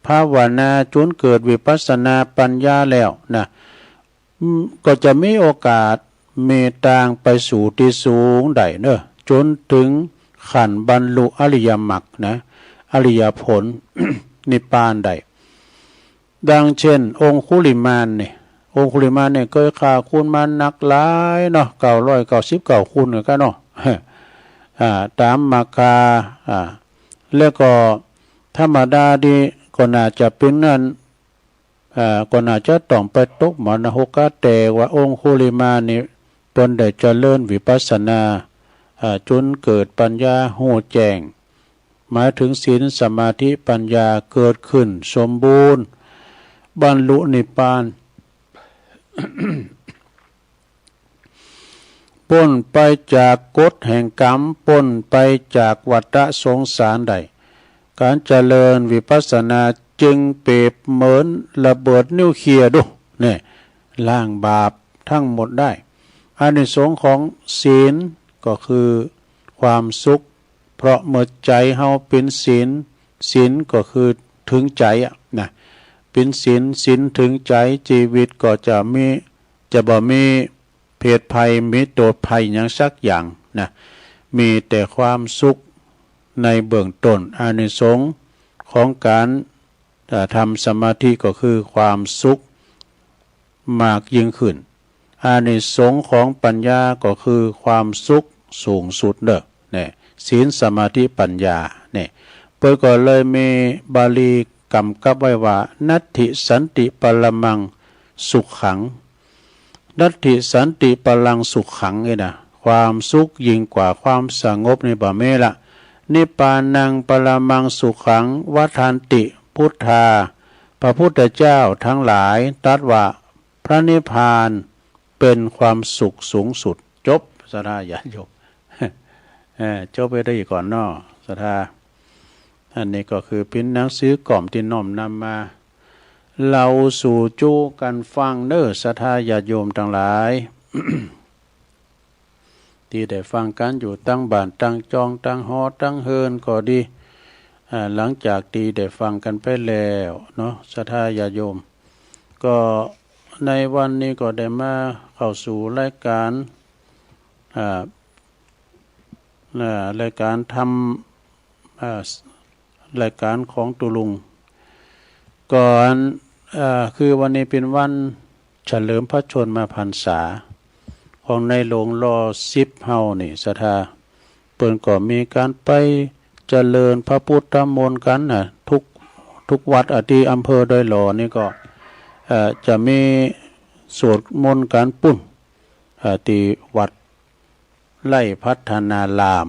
[SPEAKER 1] ภาวนาจนเกิดวิปัสสนาปัญญาแล้วนะก็จะมีโอกาสเมตตาไปสู่ที่สูงได้เนอะจนถึงขั้นบรรลุอริยมรรคนะอริยผล นิพพานได้ดังเช่นองคุลิมานเนี่ยเคยฆ่าคุณมานักหลายเนาะ999คุณก็เนาะ ตามมาคาแล้วก็ธรรมดาดีก็น่าจะเป็นนั้นก็น่าจะต้องไปตกมรณะกะแต่ว่าองคุลิมานนี่เพิ่นได้เจริญวิปัสสนาจนเกิดปัญญาหูแจ้งหมายถึงศีลสมาธิปัญญาเกิดขึ้นสมบูรณ์บรรลุนิพพาน พ้นไปจากกฎแห่งกรรมพ้นไปจากวัฏสงสารใดการเจริญวิปัสสนาจึงเปรียบเหมือนระเบิดนิวเคลียร์ดูเนี่ยล้างบาปทั้งหมดได้อานิสงส์ของศีลก็คือความสุขเพราะเมื่อใจเฮาเป็นศีลก็คือถึงใจนะเป็นศีลถึงใจชีวิตก็จะบ่มีเพศภัยมีโทษภัยอย่างสักอย่างนะมีแต่ความสุขในเบื้องต้นอานิสงส์ของการทำสมาธิก็คือความสุขมากยิ่งขึ้นอานิสงส์ของปัญญาก็คือความสุขสูงสุดเด้อเนี่ยศีลสมาธิปัญญาเนี่ยเปิดก็เลยมีบาลีกำกับไว้ว่านัตถิสันติปรมังสุขขังนัตถิสันติปรังสุขขังเนี่ยนะความสุขยิ่งกว่าความสงบในบ่เมละนิพพานังปรมังสุขขังวัฏันติพุทธาพระพุทธเจ้าทั้งหลายตรัสว่าพระนิพพานเป็นความสุขสูงสุดจบสทาญาติโยม จบไปได้ก่อนเนาะสทาอันนี้ก็คือเป็นหนังสือกล่อมที่น้อมนำมาเราสู่จูกันฟังเด้อสทาญาติโยมทั้งหลาย ที่ได้ฟังกันอยู่ตั้งบ้านตั้งจองตั้งหอตั้งเฮินก็ดีหลังจากที่ได้ฟังกันไปแล้วเนาะสทาญาติโยมก็ในวันนี้ก็ได้มาเข้าสู่รายการทำรายการของตุลุงก่อนคือวันนี้เป็นวันเฉลิมพระชนมพรรษาของในหลวงรอ10เฮานี่ศรัทธาเปิ้นก็มีการไปเจริญพระพุทธมนต์กันน่ะทุกวัดที่อำเภอดอยหล่อนี่ก็จะมีสวดมนต์กันปุ้นที่วัดไร่พัฒนาราม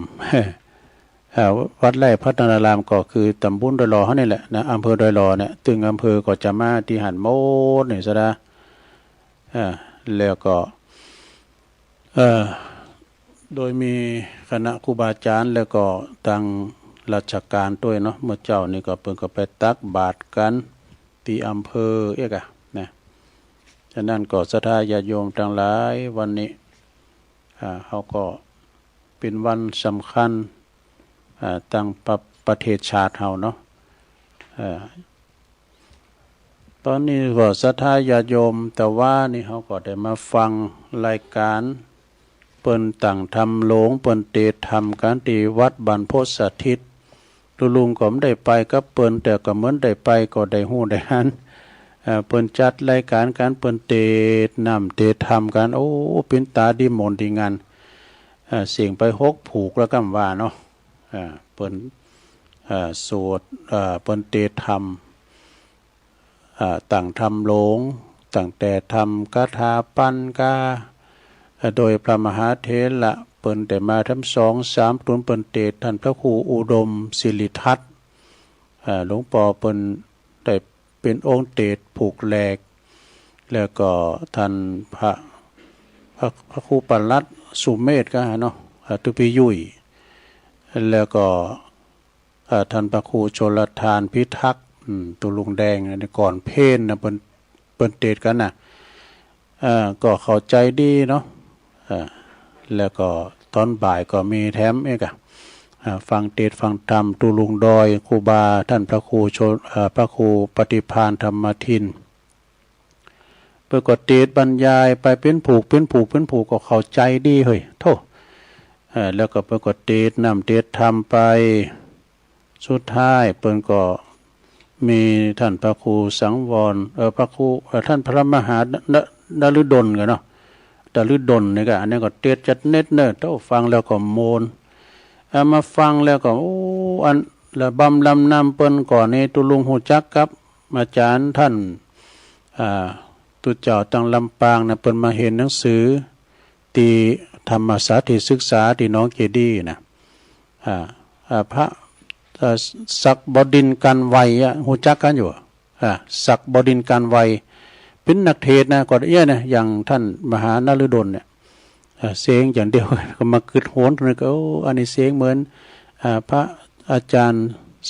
[SPEAKER 1] วัดไร่พัฒนารามก็คือตำบลดอยหล่อเขานี่แหละนะอำเภอดอยหล่อเนี่ยตึงอำเภอก็จะมาที่หันโมดนี่ซะนะแล้วก็โดยมีคณะครูบาอาจารย์แล้วก็ทางราชการด้วยเนาะเมื่อเจ้านี่ก็เพิ่นก็ไปตักบาตรกันที่อำเภอนะฉะนั้นก็ศรัทธาญาติโยมทั้งหลายวันนี้เขาก็เป็นวันสำคัญตั้งป ประเทศชาติเฮาเนาะตอนนี้ก็ศรัทธาญาติโยมแต่ว่านี่เขาก็ได้มาฟังรายการเปิ้นตั้งธรรมโหลงเปิ้นเทศธรรมกันที่วัดบรรพตสถิตลุงก็ไม่ได้ไปกับเปิ้นแต่ก็เหมือนได้ไปก็ได้ฮู้ได้หันเปิ้นจัดรายการการเปิ้นเทศนำเทศธรรมกันโอ้เป็นตาดีมนต์ดีงานเสียงไปหกผูกแล้วก็ว่าเนาะเปิ้นสวดเปิ้นเทศธรรมตั้งธรรมโหลงตั้งแต่ธรรมคาถาปัญกาโดยพระมหาเถระเปิ้นได้มาทั้ง2-3ตุนเปิ้นเทศท่านพระครูอุดมศิริทัตน์หลวงปู่เปิ้นได้เป็นองค์เทศผูกแหลกแล้วก็ท่านพระครูปลัดสุเมธก็เนาะตุปิยุยแล้วก็ท่านพระครูชลทานพิทักษ์ตุลุงแดงในก่อนเพนนะเปิ้นเทศกันนะก็เข้าใจดีเนาะแล้วก็ตอนบ่ายก็มีแถมเอกฟังเทศฟังธรรมตุลุงดอยครูบาท่านพระครูปฏิภาณธรรมทินเพื่อก็เทศบรรยายไปเป็นผูกก็เข้าใจดีเฮ้ยโธ่แล้วก็เพื่อก็เทศนำเทศธรรมไปสุดท้ายเปิ้นก็มีท่านพระครูสังวรพระครูท่านพระมหาดฤดลกันเนาะดฤดลนี่ก็อันนี้ก็เทศจัดเน็ตเนอะเท่าฟังแล้วก็โมนมาฟังแล้วก็โอ้อันละบำลำนำเปิ้นก่อนนี่ตุลุงหูจักกับอาจารย์ท่านตุเจ้าตังลำปางนะเปิ้นมาเห็นหนังสือที่ธรรมสาธิศึกษาที่น้องเจดีนะพระศักบดินกันไวหูจักกันอยู่ศักบดินกันไวเป็นนักเทศนะก็เนี่ยอย่างท่านมหานฤดลเนี่ยเสียงอย่างเดียวก็มากึดโหนเลยก็อันนี้เสียงเหมือนพระอาจารย์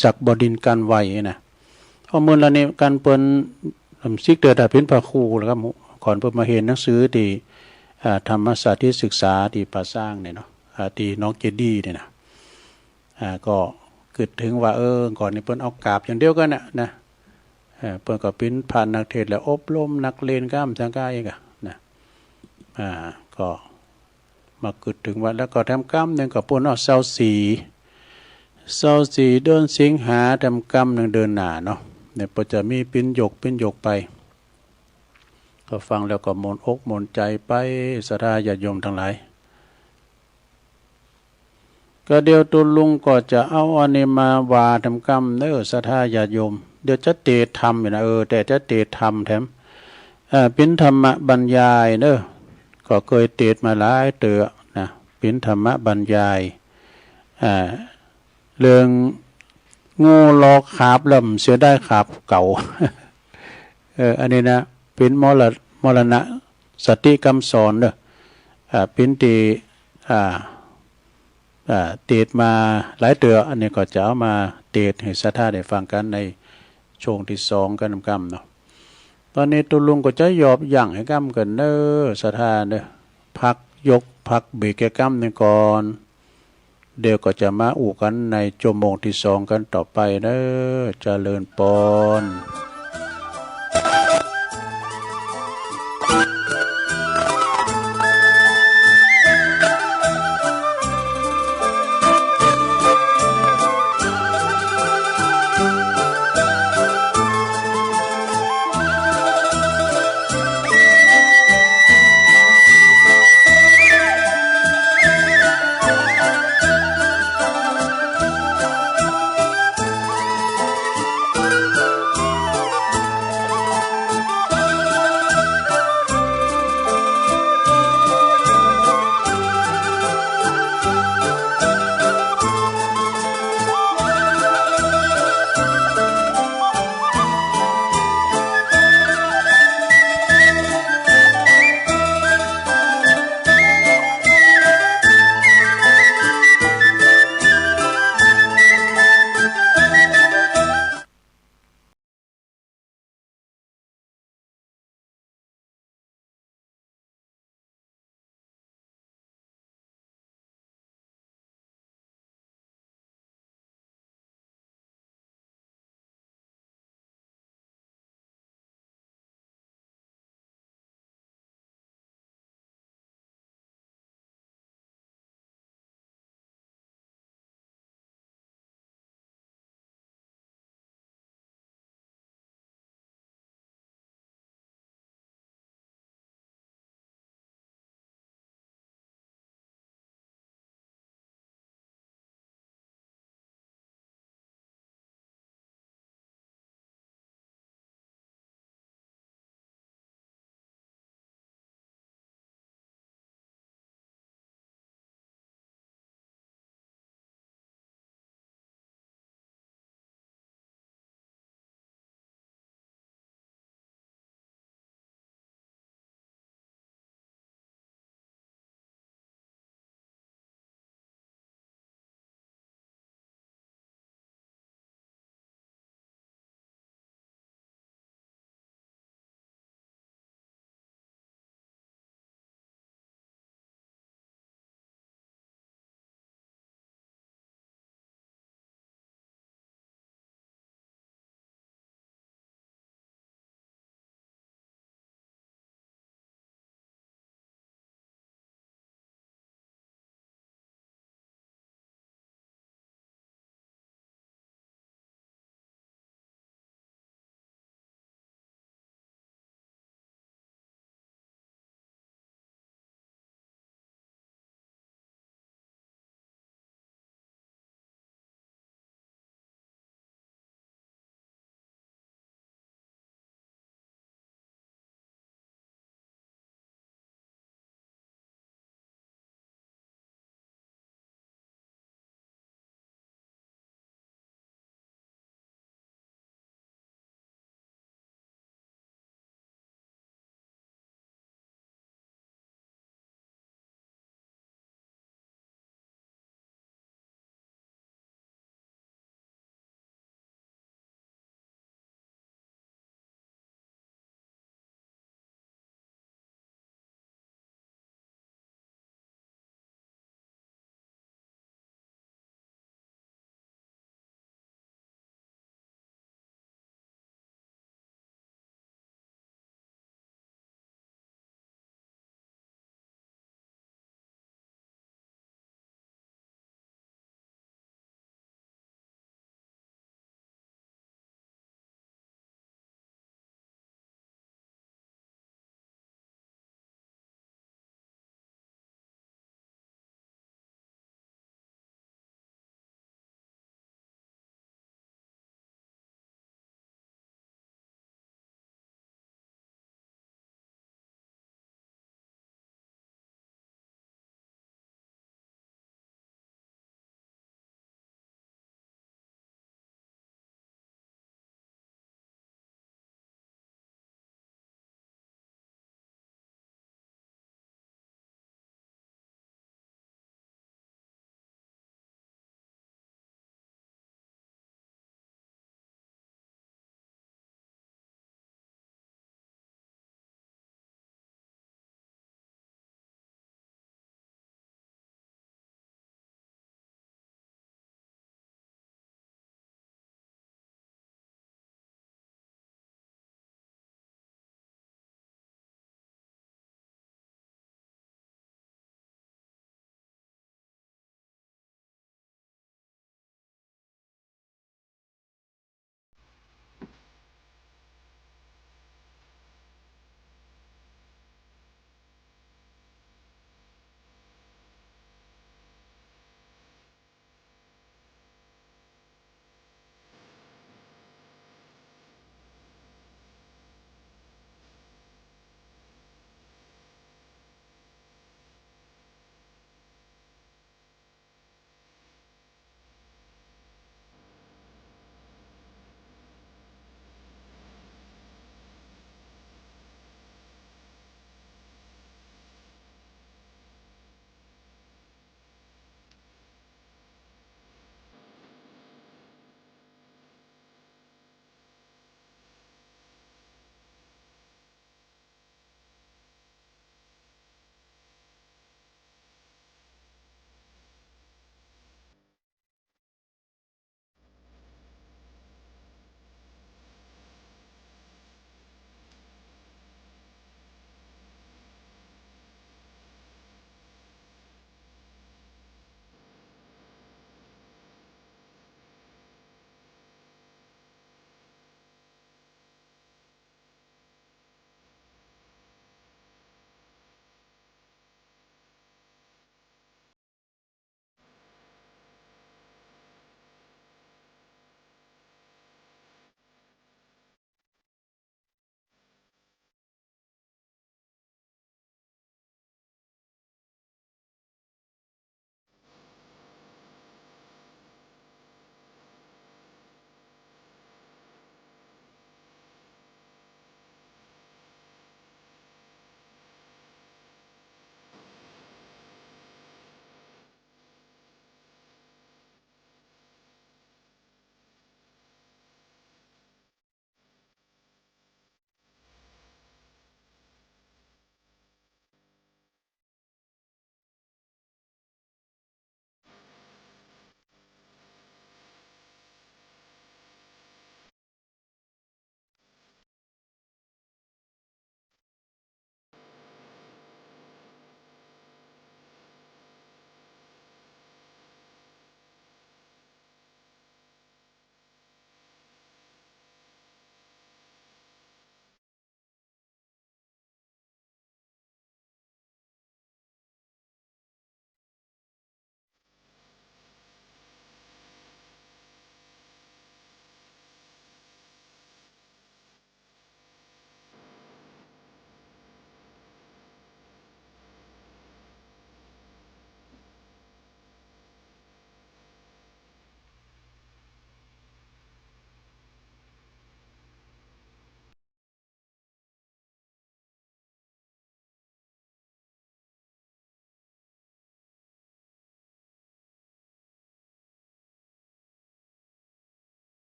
[SPEAKER 1] ศักบดินกันไวนะข้อมูลแล้วนี่การเปิ้นซิกเตอร์แต่เป็นพระครูแล้วก็ก่อนเพิ่นมาเห็นหนังสือที่ธรรมศาสตร์ที่ศึกษาที่ป่าสร้างเนี่ยเนาะที่น้องเจดีเนี่ยนะก็เกิดถึงว่าก่อนนี้เปิ้นเอากราบอย่างเดียวกันนะเปิ้นก็เป็นผ่านนักเทศแล้วอบรมนักเรียนกล้ามสังกายอีกนะก็มาเกิดถึงว่าแล้วก็ทำกรรมหนึ่งก็ปุ่นเอาเศร้าสีเดินสิงหาทำกรรมหนึ่งเดินหน้าเนาะเนี่ยพอจะมีปิ้นหยกไปก็ฟังแล้วก็มนอกมนใจไปศรัทธาญาติโยมทั้งหลายก็เดี๋ยวตุลุงก็จะเอาอันนี้มาว่าทำกรรมศรัทธาญาติโยมเดี๋ยวจะเทศธรรมอยู่นะแต่จะเทศธรรมแถมเป็นธรรมบรรยายก็เคยเทศมาหลายเตือนะเป็นธรรมบรรยายเรื่องงูลอกขาบลำเสียได้ขาบเก่า อันนี้นะเป็นมรณะสติกรรมสอนเป็นตีเทศมาหลายเตืออันนี้ก็จะเอามาเทศให้ศรัทธาได้ฟังกันในช่วงที่2กันกรรมเนาะตอนนี้ตุลุงก็จะยอบอย่างให้กรรมกันศรัทธาพักเบรกกรรมนึงก่อนเดี๋ยวก็จะมาอู่กันในชั่วโมงที่2กันต่อไปเจริญพร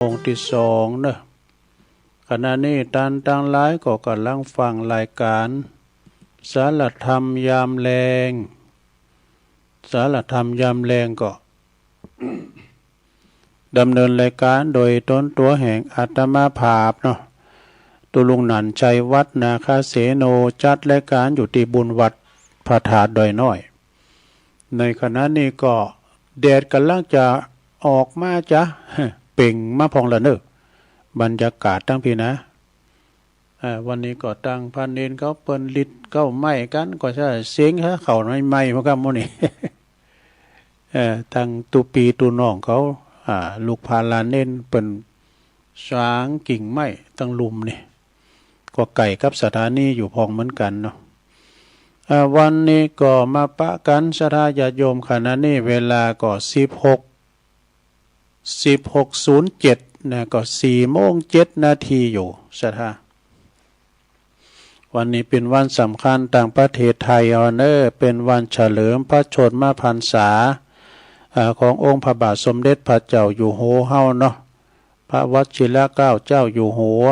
[SPEAKER 1] องค์ที่สองเนอะขณะนี้ท่านทั้งหลายก็กำลังฟังรายการสารธรรมยามแลงสารธรรมยามแลงก็ ดำเนินรายการโดยต้นตัวแห่งอาตมาภาพเนาะตุลุงหนันชัยวัดนาคาเสโนจัดรายการอยู่ที่บุญวัดพระธาตุดอยน้อยในขณะนี้ก็แดดกำลังจะออกมาจ้ะ เป่งมาพองละเนอบรรยากาศตั้งพี่นะวันนี้ก็ตั้งพันเนนเขาเปิ้นลิดเขาไหม้กันก็ใช่เสียงเขาไม่ไหม้เหมือนกันโมนี่ ตั้งตูปีตูน้องเขาลูกพาลาเน้นเป็นช้างกิ่งไม้ตั้งลุมนี่ก็ไก่กับสถานีอยู่พองเหมือนกันเนาะวันนี้ก็มาปะกันสถาญาติโยมขณะนี้เวลาก็16:07นะก็4:07อยู่สถาวันนี้เป็นวันสำคัญต่างประเทศไทยเป็นวันเฉลิมพระชนมพรรษาขององค์พระบาทสมเด็จพระเจ้าอยู่หัวเฮาเนาะพระวชิรเกล้าเจ้าอยู่หัว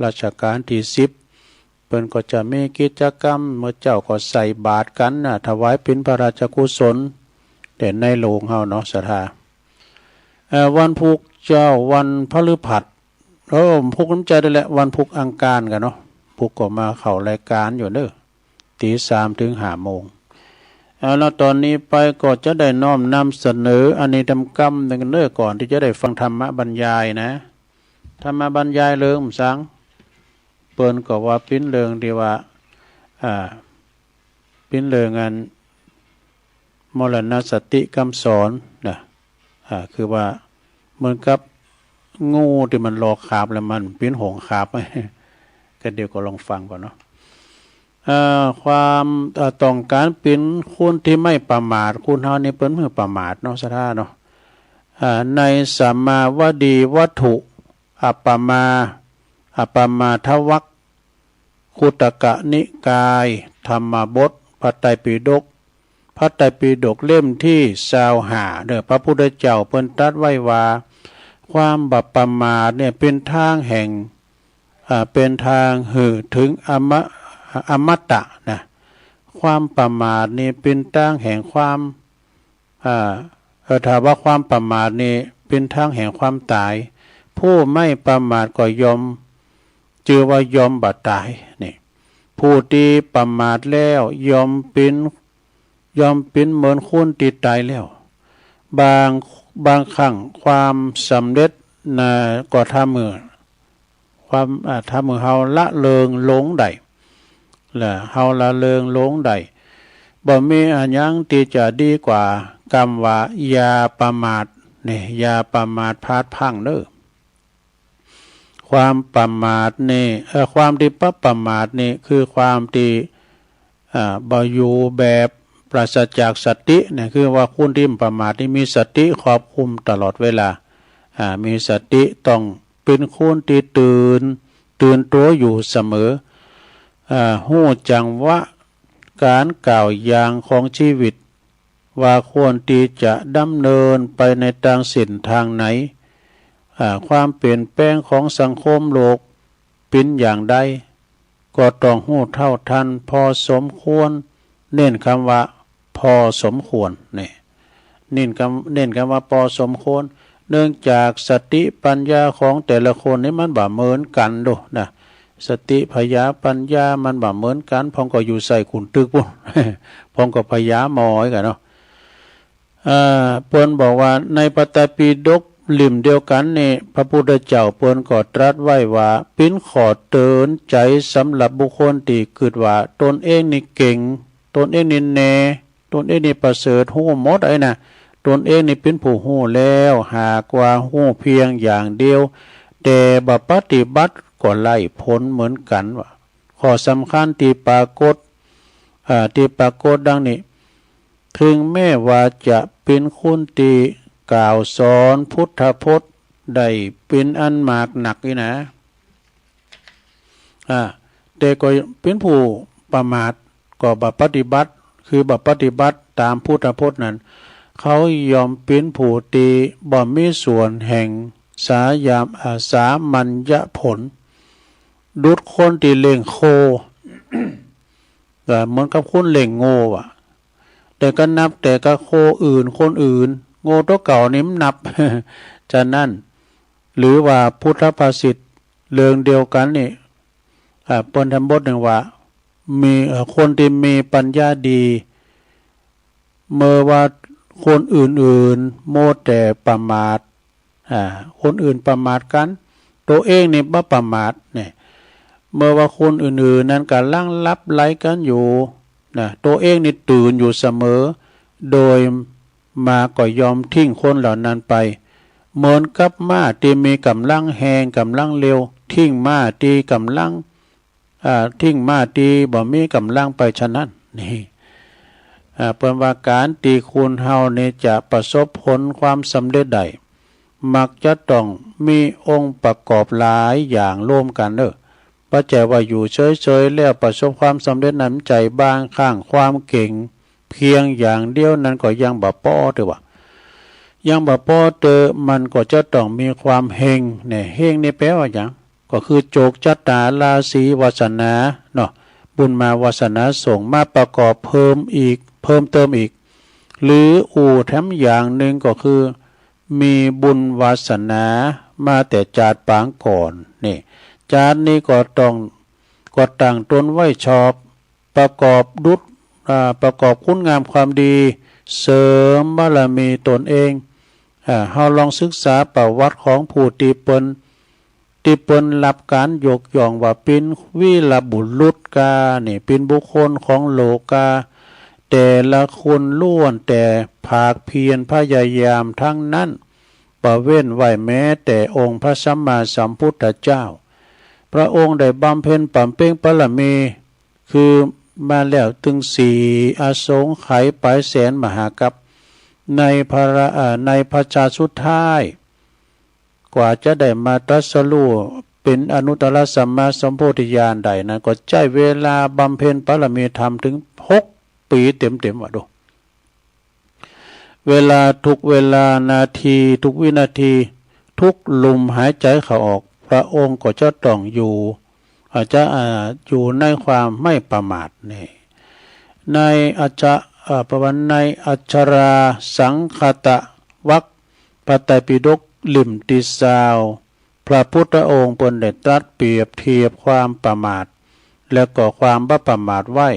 [SPEAKER 1] รัชกาลที่10เปิ้นก็จะมีกิจกรรมเมื่อเจ้าก็ใส่บาตรกันถวายเป็นพระราชกุศลแต่ในโรงเฮาเนาะศรัทธาวันพุธเจ้าวันพฤหัสพุธน้ำใจได้แหละวันพุธอังคารกันเนาะพุธก็มาเข้ารายการอยู่เด้อ 3:00 ถึง 5:00แล้วตอนนี้ไปก็จะได้น้อมนำเสนออันนี้ทำกรรมหนึ่งเนื้อก่อนที่จะได้ฟังธรรมบรรยายนะธรรมบรรยายเรื่องสังเปิ้นก็ว่าปิ้นเรื่องที่ว่าปิ้นเรื่องอันมรณสติคำสอนนะคือว่าเหมือนกับงูที่มันรอคาบแล้วมันปิ้นหงคาบก็เดี๋ยวก็ลองฟังก่อนเนาะความต้องการเป็นคุณที่ไม่ประมาทคุณเฮานี่เปิ้นเพื่อประมาทเนาะสถาเนาะในสัมมาวดีวัตถุอัปปมาทวัคคุตกะนิกายธรรมบทพระไตรปิฎกเล่มที่25เด้อพระพุทธเจ้าเปิ้นตรัสไว้ว่าความบัปประมาทเนี่ยเป็นทางแห่งเป็นทางหือถึงอมตะนะความประมาทนี่เป็นทางแห่งความถ้าว่าความประมาทนี่เป็นทางแห่งความตายผู้ไม่ประมาทก็ยอมชื่อว่ายอมบ่ตายนี่ผู้ที่ประมาทแล้วยอมเป็นเหมือนคนที่ตายแล้วบางครั้งความสำเร็จก็ทำมือเฮาละเลิงหลงได้และเฮาละเลิงหลงได้บ่มีอันยังที่จะดีกว่ากรรมว่าอย่าประมาทนี่อย่าประมาทพลาดพลั้งเด้อความประมาทนี่ความที่ประมาทนี่คือความที่บ่อยู่แบบปราศจากสติเนี่ยคือว่าคุณที่ประมาทนี่มีสติครอบคุมตลอดเวลามีสติต้องเป็นคนที่ตื่นตัวอยู่เสมอหู้จังว่าการกล่าวอย่างของชีวิตว่าควรที่จะดำเนินไปในทางเส้นทางไหนความเปลี่ยนแปลงของสังคมโลกเป็นอย่างใดก็ต้องหู้เท่าทันพอสมควรเน้นคำว่าพอสมควรนี่เน้นคำว่าพอสมควรเนื่องจากสติปัญญาของแต่ละคนนี่มันบ่เหมือนกันดูนะสติพยาปัญญามันบ่เหมือนกันพองก็อยู่ใส่ขุนตึกปุ่น พองก็พยามอยกันเนาะเปิ้นบอกว่าในปฐพีฎกเล่มเดียวกันนี่พระพุทธเจ้าเปิ้นก็ตรัสไว้ว่าเป็นขอเตือนใจสำหรับบุคคลที่คิดว่าตนเองนี่เก่งตนเองนี่แน่ตนเองนี่ประเสริฐฮู้หมดไอ้น่ะตนเองนี่เป็นผู้ฮู้แล้วหากว่าฮู้เพียงอย่างเดียวแต่บ่ปฏิบัติก็ไล่พ้นเหมือนกันว่าข้อสำคัญที่ปรากฏดังนี้ถึงแม้ว่าจะเป็นคนที่กล่าวสอนพุทธพจน์ได้เป็นอันมากหนักนี่นะแต่ก็เป็นผู้ประมาทก็บ่ปฏิบัติคือบ่ปฏิบัติตามพุทธพจน์นั้นเขายอมเป็นผู้ที่บ่มีส่วนแห่ง สามัญญผลดุจคนที่เล่งโค แต่เหมือนกับคนเล่งโง่อะแต่ก็นับแต่ก็โคอื่นคนอื่นโง่ตัวเก่านี่มันนับ จะนั่นหรือว่าพุทธภาษิตเรื่องเดียวกันนี่ปนธรรมบทหนึ่งว่ามีคนที่มีปัญญาดีเมื่อว่าคนอื่นๆโมแต่ประมาทคนอื่นประมาทกันตัวเองนี่บ่ประมาทเนี่ยเมื่อว่าคนอื่นๆนั้นกำลังลับไหลกันอยู่นะตัวเองนี่ตื่นอยู่เสมอโดยมาก็ยอมทิ้งคนเหล่านั้นไปเหมือนกับม้าที่มีกำลังแหงกำลังเร็วทิ้งม้าที่กำลังทิ้งม้าที่บ่มีกำลังไปฉะนั้นนี่เพิ่นว่าการที่คุณเฮานี่จะประสบผลความสำเร็จได้มักจะต้องมีองค์ประกอบหลายอย่างร่วมกันปัจจัยว่าอยู่เฉยๆแล้วประสบความสำเร็จนั้นใจบางข้างความเก่งเพียงอย่างเดียวนั้นก็ยังบ่พอเด้อว่ายังบ่พอมันก็จะต้องมีความเฮงเนี่ยเฮงนี่แปลว่าหยังก็คือโจกชะตาราศีวาสนาเนาะบุญมาวาสนาส่งมาประกอบเพิ่มเติมอีกหรือแถมอย่างหนึ่งก็คือมีบุญวาสนามาแต่จาดปางก่อนนี่จาดนี้ก็ตั้งตนไว้ชอบประกอบคุณงามความดีเสริมบารมีตนเองเฮาลองศึกษาประวัติของผู้ที่เปิ้นรับการยกย่องว่าเป็นวีรบุรุษกานี่เป็นบุคคลของโลกาแต่ละคนล้วนแต่ภาคเพียรพยายามทั้งนั้นบ่เว้นไว้แม้แต่องค์พระสัมมาสัมพุทธเจ้าพระองค์ได้บำเพ็ญปำเพ็งบารมีคือมาแล้วถึง4อสงไขยปลายแสนมหากัปในพระชาติสุดท้ายกว่าจะได้มาตรัสรู้เป็นอนุตตรสัมมาสัมโพธิญาณได้นั้นก็ใช้เวลาบำเพ็ญบารมีธรรมถึง6 ปีเต็มว่าดูเวลาทุกเวลานาทีทุกวินาทีทุกลมหายใจเข้าออกพระองค์ก็จะต้องอยู่อยู่ในความไม่ประมาทนี่ในประวัติในอัจฉราสังคตะวรรคพระไตรปิฎกเล่มที่20พระพุทธองค์เพิ่นได้ตรัสเปรียบเทียบความประมาทและก็ความบ่ประมาทไว้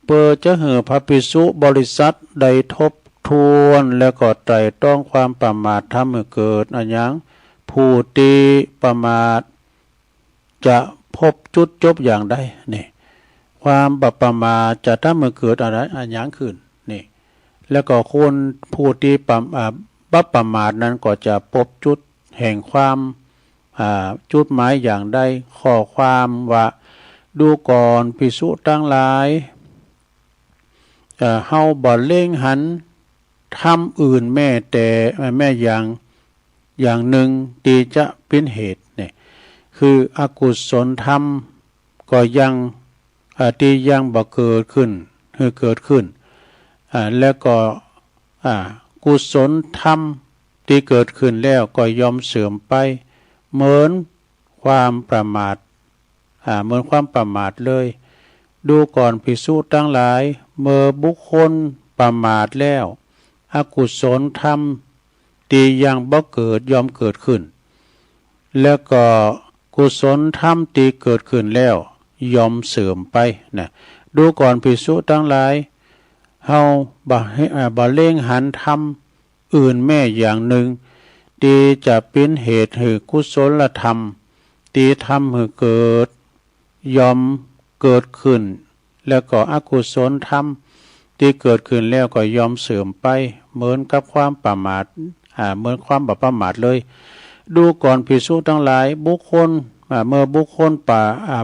[SPEAKER 1] เพื่อจะให้พระภิกษุบริษัทได้ทบทวนแล้วก็ไตร่ตรองความประมาททำให้เกิดอันหยังผู้ที่ประมาทจะพบจุดจบอย่างใดนี่ความประมาทจะทำให้เกิดอะไรอันหยังขึ้นนี่แล้วก็คนผู้ที่ประมาทนั้นก็จะพบจุดแห่งความจุดหมายอย่างใดข้อความว่าดูก่อนภิกษุทั้งหลายเฮาบ่เล็งหันทำอื่นแม่อย่างหนึ่งที่จะเป็นเหตุเนี่ยคืออกุศลธรรมก็ยังที่ยังบ่เกิดขึ้นแล้วก็กุศลธรรมที่เกิดขึ้นแล้วก็ยอมเสื่อมไปเหมือนความประมาทเลยดูก่อนภิกษุทั้งหลายเมื่อบุคคลประมาทแล้วอกุศลธรรมที่ยังบ่เกิดยอมเกิดขึ้นแล้วก็กุศลธรรมที่เกิดขึ้นแล้วยอมเสื่อมไปนะดูก่อนภิกษุทั้งหลายเฮาบ่เล็งหันธรรมอื่นแม่อย่างหนึ่งที่จะเป็นเหตุให้กุศลธรรมที่ทำให้เกิดยอมเกิดขึ้นแล้วก็อกุศลธรรมที่เกิดขึ้นแล้วก็ยอมเสื่อมไปเหมือนกับความประมาทเหมือนความบ่ประมาทเลยดูก่อนภิกษุทั้งหลายบุคคลเมื่อบุคคล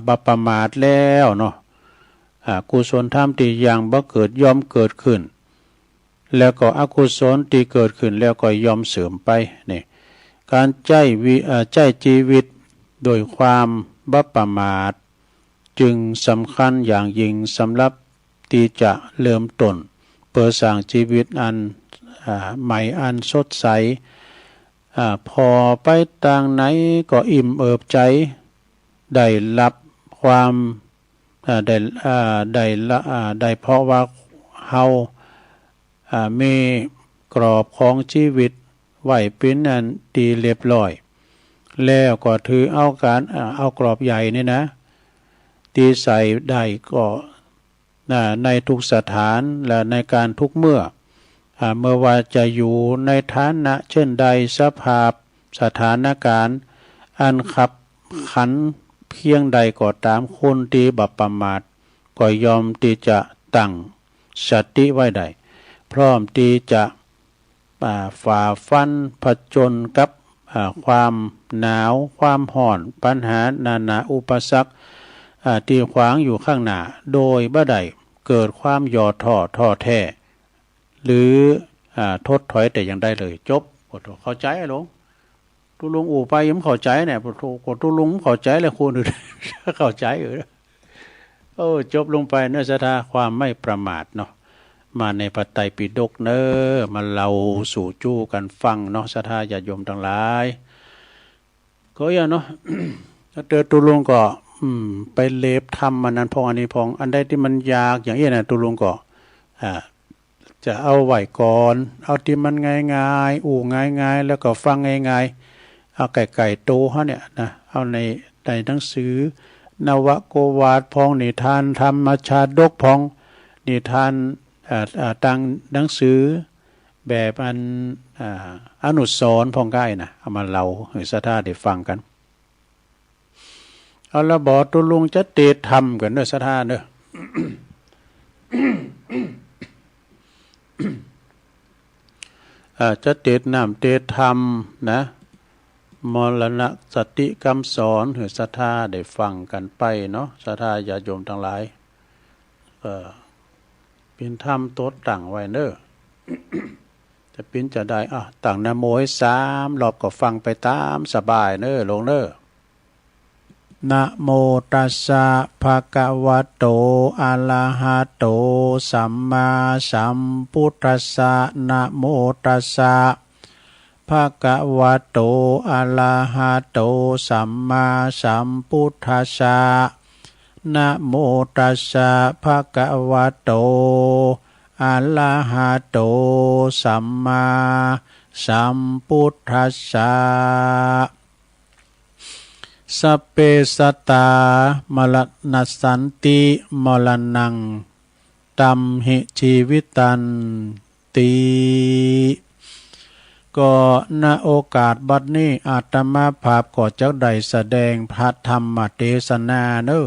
[SPEAKER 1] บ่ประมาทแล้วเนาะกุศลธรรมที่ยังบ่เกิดยอมเกิดขึ้นแล้วก็อกุศลที่เกิดขึ้นแล้วก็ยอมเสื่อมไปนี่การใจชีวิตโดยความบ่ประมาทจึงสำคัญอย่างยิ่งสำหรับที่จะเริ่มต้นเพื่อสร้างชีวิตอันใหม่อันสดใส พอไปต่างไหนก็อิ่มเอิบใจได้รับความได้เพราะว่าเฮามีกรอบของชีวิตไหวเป็นอันดีเรียบร้อยแล้วก็ถือเอากรอบใหญ่นี่นะตีใส่ได้ก็ในทุกสถานและในการทุกเมื่อว่าจะอยู่ในฐานะเช่นใดสภาพสถานการณ์อันขับขันเพียงใดก็ตามคนที่บัประมาทก็ยอมที่จะตั้งสติไว้ได้พร้อมที่จะฝ่าฟันผจญกับความหนาวความห่อนปัญหานานาอุปสรรคที่ขวางอยู่ข้างหน้าโดยบ่ได้เกิดความย่อท้อแท้หรือทดถอยแต่อย่างใดเลยจบเข้าใจหลวงตุลุงอู่ไปยังเข้าใจเนี่ยตุลุงเข้าใจเลยคุณอื่นเข้าใจจบลงไปเนื้อศรัทธาความไม่ประมาทเนาะมาในพระไตรปิฎกเนอมาเราสู่จู้กันฟังเนาะศรัทธาญาติโยมทั้งหลายก็อย่างเนาะถ้าเจอตุลุงก็ไปเลบทำมันนั้นพองอันนี้พองอันใดที่มันยากอย่างนี้นะตุลุงก็จะเอาไหวก่อนเอาที่มันง่ายง่ายแล้วก็ฟังง่ายเอาไก่โตเขาเนี่ยนะเอาในหนังสือนวโกวาทพองนิทานธรรมชาดกพองนิทานต่างหนังสือแบบอนุสรณ์พองใกล้นะเอามาเล่าให้ศรัทธาได้ฟังกันเอาละบอกตุลุงจะเตะธรรมกันเด้อศรัทธาเด้อ จะเตะน้ำเตะธรรมนะมรณะสติคำสอนให้ศรัทธาได้ฟังกันไปเนาะศรัทธาญาติโยมทั้งหลายเป็นธรรมโต๊ดตั้งไว้เด้อ จะเป็นจะได้ตั้งนะโมให้3 รอบก็ฟังไปตามสบายเด้อลงเด้อนะโมตัสสะภะคะวะโตอะระหะโตสัมมาสัมพุทธัสสะนะโมตัสสะภะคะวะโตอะระหะโตสัมมาสัมพุทธัสสะนะโมตัสสะภะคะวะโตอะระหะโตสัมมาสัมพุทธัสสะสัพเพสัตตามรณสันติมรณังตัมหิชีวิตันติก็ณโอกาสบัดนี้อาตมาภาพก็จักได้แสดงพระธรรมเทศนาเนอ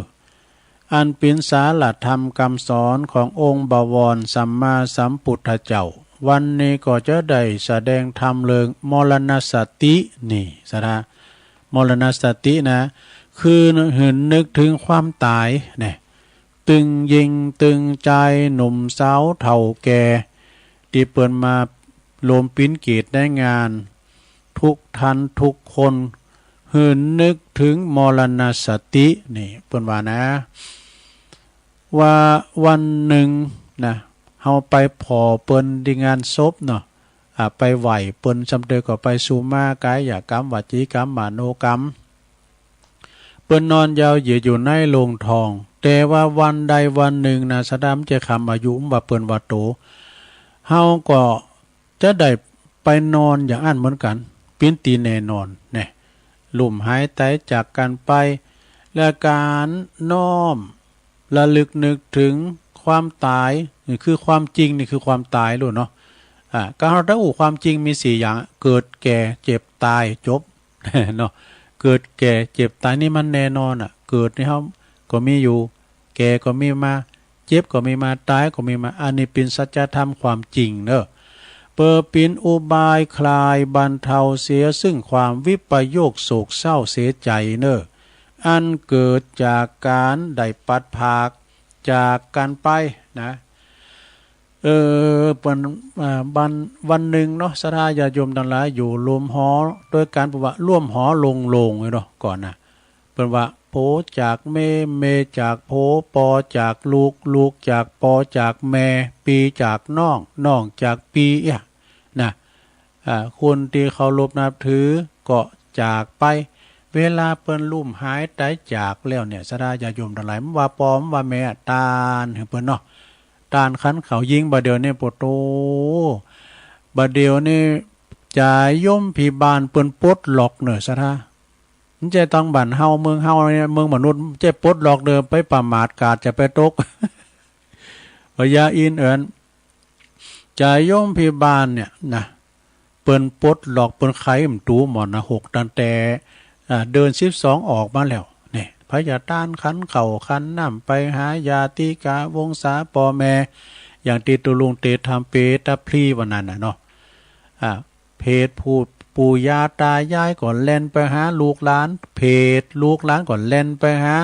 [SPEAKER 1] อันเป็นสาลธรรมคำสอนขององค์บวรสัมมาสัมพุทธเจ้าวันนี้ก็จะได้แสดงธรรมเรื่องมรณสตินี่สะนะมรณสตินะคือเห็นนึกถึงความตายเนี่ยตึงยิงตึงใจหนุ่มสาวเฒ่าแก่ที่เปิดมาโลมปิ้นเกตได้งานทุกท่านทุกคนเหินนึกถึงมรณสตินี่เปิดว่านะว่าวันหนึ่งนะเฮาไปพอเปิ้นดีงานศพเนาะไปไหวเปิ้นจำเดก็ไปสู่มากายกรรมวจีกรรมมโนกรรมเปิ้นนอนยาวเหยียดอยู่ในโรงทองแต่ว่าวันใดวันหนึ่งนะสะดำจะคำอายุว่าเปิ้นว่าโตเฮาก็จะได้ไปนอนอย่างอันเหมือนกันปิ้นตีแน่นอนเนี่ยลุ่มหายใจจากกันไปและการน้อมระลึกนึกถึงความตายนี่คือความจริงนี่คือความตายรู้เนาะการเราได้ความจริงมี4อย่างเกิดแก่เจ็บตายจบเนาะเกิดแก่เจ็บตายนี่มันแน่นอนเกิดนี่เขาก็มีอยู่แก่ก็มีมาเจ็บก็มีมาตายก็มีมาอันนี้เป็นสัจธรรมความจริงเนอะเปิดปินอุบายคลายบรรเทาเสียซึ่งความวิปโยคโศกเศร้าเสียใจเนอะอันเกิดจากการได้ปัดภาคจากกันไปนะวันหนึ่งเนาะศรัทธาญาติโยมทั้งหลายอยู่รวมหอโดยการบอกว่าร่วมหอลงเนาะก่อนนะเป็นว่าโพจากเมจากโพปอจากลูกจากปอจากแม่ปีจากน้องจากปีนะ คนที่เคารพนับถือก็จากไปเวลาเปิ้นลุ่มหายตายจากแล้วเนี่ยสดาญาโยมทั้งหลายว่าปอมว่าแม่ตาลเปิ้นเนาะตาลคันเขายิงบาเดียวนี่ปวดโตบาเดียวนี่จ่ายย่อมผีบานเปิ้นปลดล็อกเนอะสดามันจะต้องบั่นเฮาเมืองเฮาเนี่ยเมืองมนุษย์จะปลดล็อกเดิมไปประมาทกาดจะไปตกพยาอินเอิญจ่ายย่อมผีบานเนี่ยนะเปิ้นปลดล็อกเปิ้นไขมันตูหมอนนะ6ตั้งแต่เดิน12ออกมาแล้วนี่พญาต้านขันเข่าขันน้ำไปหายาติกาวงศาปอแม่อย่างตีตุลุงเตทำเปตะพลีวันนั้นนะเนาะเพศพูดปู่ย่าตายายก่อนเล่นไปหาลูกหลานเพศลูกหลานก่อนเล่นไปหา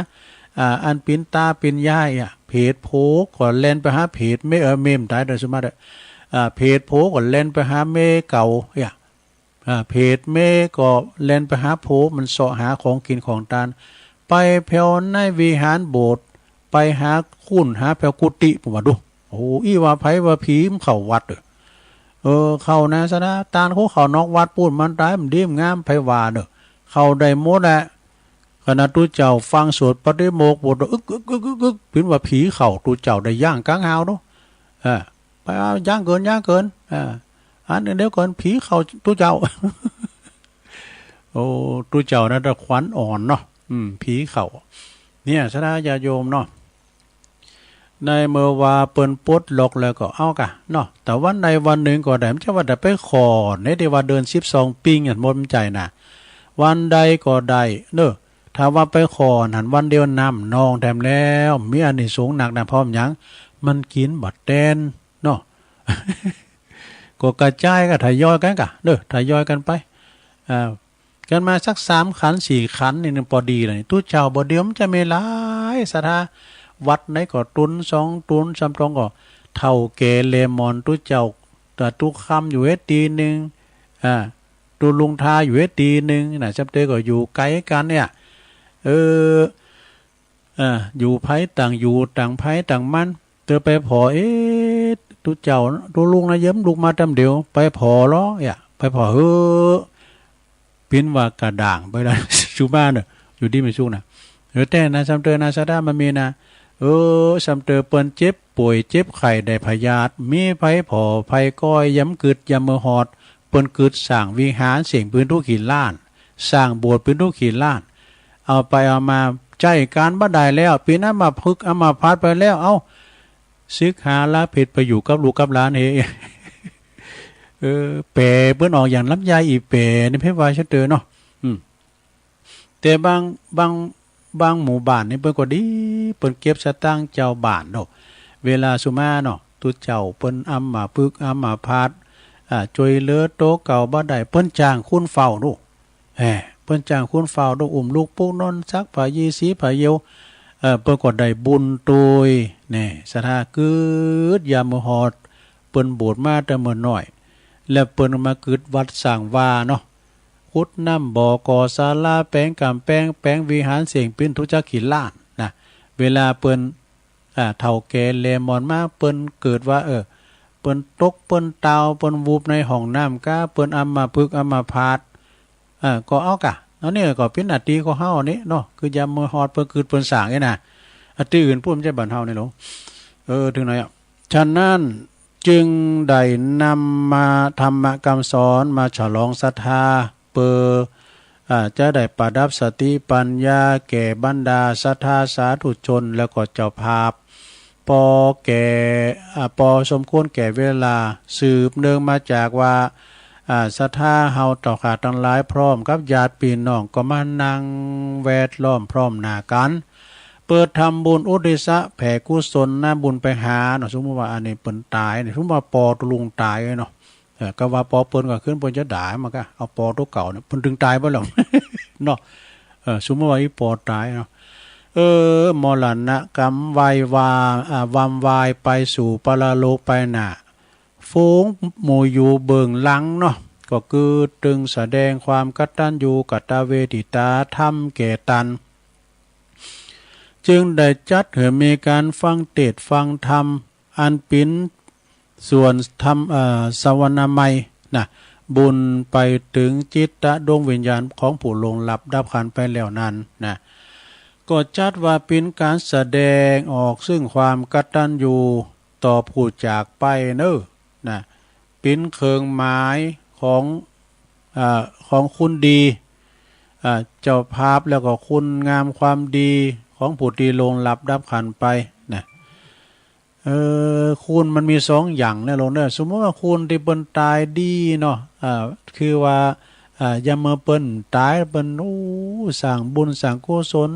[SPEAKER 1] อันปินตาปินย่ายเพศโผก่อนเล่นไปหาเพศไม่เมมตายโดยสมมติเพศโผก่อนเล่นไปหาเมเก่าเพจเมก็เล่นไปหาโผมันเสาะหาของกินของทานไปแผ่วในวิหารโบสถ์ไปหาคุ้นหาแผ่วกุฏิผมว่าดูโอ้อีว่าไผว่าผีมเข้าวัดเข้านะซะนะตาลเขาเข้านอกวัดพูดมันตายมันดีมงามไผว่าเด้อเข้าได้หมดแหละขณะตู้เจ้าฟังสวดปฏิโมกข์บทอึกเป็นว่าผีเข้าตู้เจ้าได้ย่างกลางหาวเนาะไปย่างเกินอันเดียวก่อนผีเข้าตู้เจ้า โอ้ตู้เจ้านั่นตะขวัญอ่อนเนาะผีเข้าเนี่ยสดาญาโยมเนาะในเมื่อว่าเปิ้นปลดล็อกแล้วก็เอากะเนาะแต่วันใดวันหนึ่งก็ได้มันจะว่าแต่ไปขอในที่ว่าเดิน12ปีหมดใจนะวันใดก็ได้เด้อถ้าว่าไปขอหันวันเดียวน้ำนองแถมแล้วมีอานิสงส์หนักนะพร้อมหยังมันกินบัดแตนเนาะ ก็กระจายก็ทยอยกันกะเด้อทยอยกันไปกันมาสัก3ขัน4ขันนี่พอดีเลยตู้เจ้าบ่เดียวมันจะมีหลายศรัทธาวัดไหนก็ตุน2ตุน3ตรงก็เท่าเกเลมอนตู้เจ้าแต่ตู้คำอยู่ตีนึงตู้ลุงทาอยู่ตีนึงน่ะจับเตก็อยู่ไกลกันเนี่ยอยู่ไผต่างอยู่ต่างไผต่างมันเตอไปพอตู้เจ้าตู้ลุงนะเยิ้มลุกมาตำเดียวไปพอล้อไปพอปิ้นว่ากระด่างไปแล้วชูบ้านเนอะอยู่ที่ไม่ชูนะแต่นะซัมเตอร์นาซาดามันมีนะซัมเตอร์เปิ้นเจ็บป่วยเจ็บไข้ได้พยาธิมีไผพอไผก้อยย้ำกึดย้ำมือหอดเปิ้นกึดสร้างวิหารเสียงปืนทุกขีดล้านสร้างโบสถ์ปืนทุกขีดล้านเอาไปเอามาใจการบ่ได้แล้วปีนั้นมาพึกเอามาพาดไปแล้วเอาซึกหาละเพชรไปอยู่กับลูกกับหลานเปรเปิ้นออกอย่างลำไยอีเปรในเพชรวายชัดเจนเนาะแต่บางหมู่บ้านนี่เปิ้นก็ดีเปิ้นเก็บสตางค์เจ้าบ้านเนาะเวลาสุมาเนาะตุเจ้าเปิ้นอำมาพึกอำมาพาดช่วยเหลือโตเก่าบ่ได้เปิ้นจ้างคุณเฝ้าดูเปิ้นจ้างคุณเฝ้าดูอุ้มลูกปุ๊กนอนซักผ้ายีสีผ้าเยียวเปิ้นก็ได้บุญโดยนี่ศรัทธากึดยามหอดเปิ้นโบสถ์มาแต่เมื่อน้อยแล้วเปิ้นมากึดวัดสร้างวาเนาะขุดน้ำบ่อก่อศาลาแปลงกำแปลงวิหารเสียงปิ้นทุจักขีล้านนะเวลาเปิ้นเฒ่าแก่เลมอนมาเปิ้นเกิดว่าเปิ้นตกเปิ้นตาวเปิ้นวูบในห้องน้ำก้าเปิ้นอำมาพึกอำมาพาดก็เอากะแล้วนี่ก็เป็นอัตติของเฮานี่เนาะคือยามมื้อฮอดเปิ้นคือเปิ้นสร้างนี่นะอัตติอื่นพูดมันจะบ้านเฮานี่หรอถึงไหนฉะนั้นจึงได้นำมาธรรมกรรมสอนมาฉลองศรัทธาจะได้ประดับสติปัญญาแก่บรรดาศรัทธาสาธุชนแล้วก็เจ้าภาพพอสมควรแก่เวลาสืบเนื่องมาจากว่าศรัทธาเฮาต่อขาทั้งหลายพร้อมกับญาติพี่น้องก็มานั่งแวดล้อมพร้อมหน้ากันเปิดทำบุญอุทิศแผ่กุศลน้ำบุญไปหาเนาะสมมติว่าอันนี้เปิ้นตายเนี่ยสมมติว่าปอตุลุงตายเนาะก็ว่าปอเปิ้นก็ขึ้นเปิ้นจะด่ามันก็เอาปอตัวเก่าเนี่ยเปิ้นถึงตายบ่ล่ะ เนาะสมมติว่าอีปอตายเนาะมรณะกรรมวายไปสู่ปรโลกไปหน้าฝูงหมู่อยู่เบื้องหลังเนาะก็คือตึงแสดงความกตัญญูกตเวทิตาธรรมแก่ตันจึงได้จัดให้มีการฟังเทศน์ฟังธรรมอันเป็นส่วนธรรมสวรรณมัยนะ บุญไปถึงจิตตะดวงวิญญาณของผู้ลงหลับดับขันไปแล้วนั้นนะก็จัดว่าเป็นการแสดงออกซึ่งความกตัญญูต่อผู้จากไปเนอะนะเป็นเครื่องหมายของคุณดีเจ้าภาพแล้วก็คุณงามความดีของผู้ที่ลงหลับดับขันไปนะคุณมันมีสองอย่างเนี่ยลงเนี่ยสมมติว่าคุณที่เปิ้นตายดีเนาะคือว่ายามเมื่อเปิ้นตายเปิ้นสร้างบุญสร้างกุศล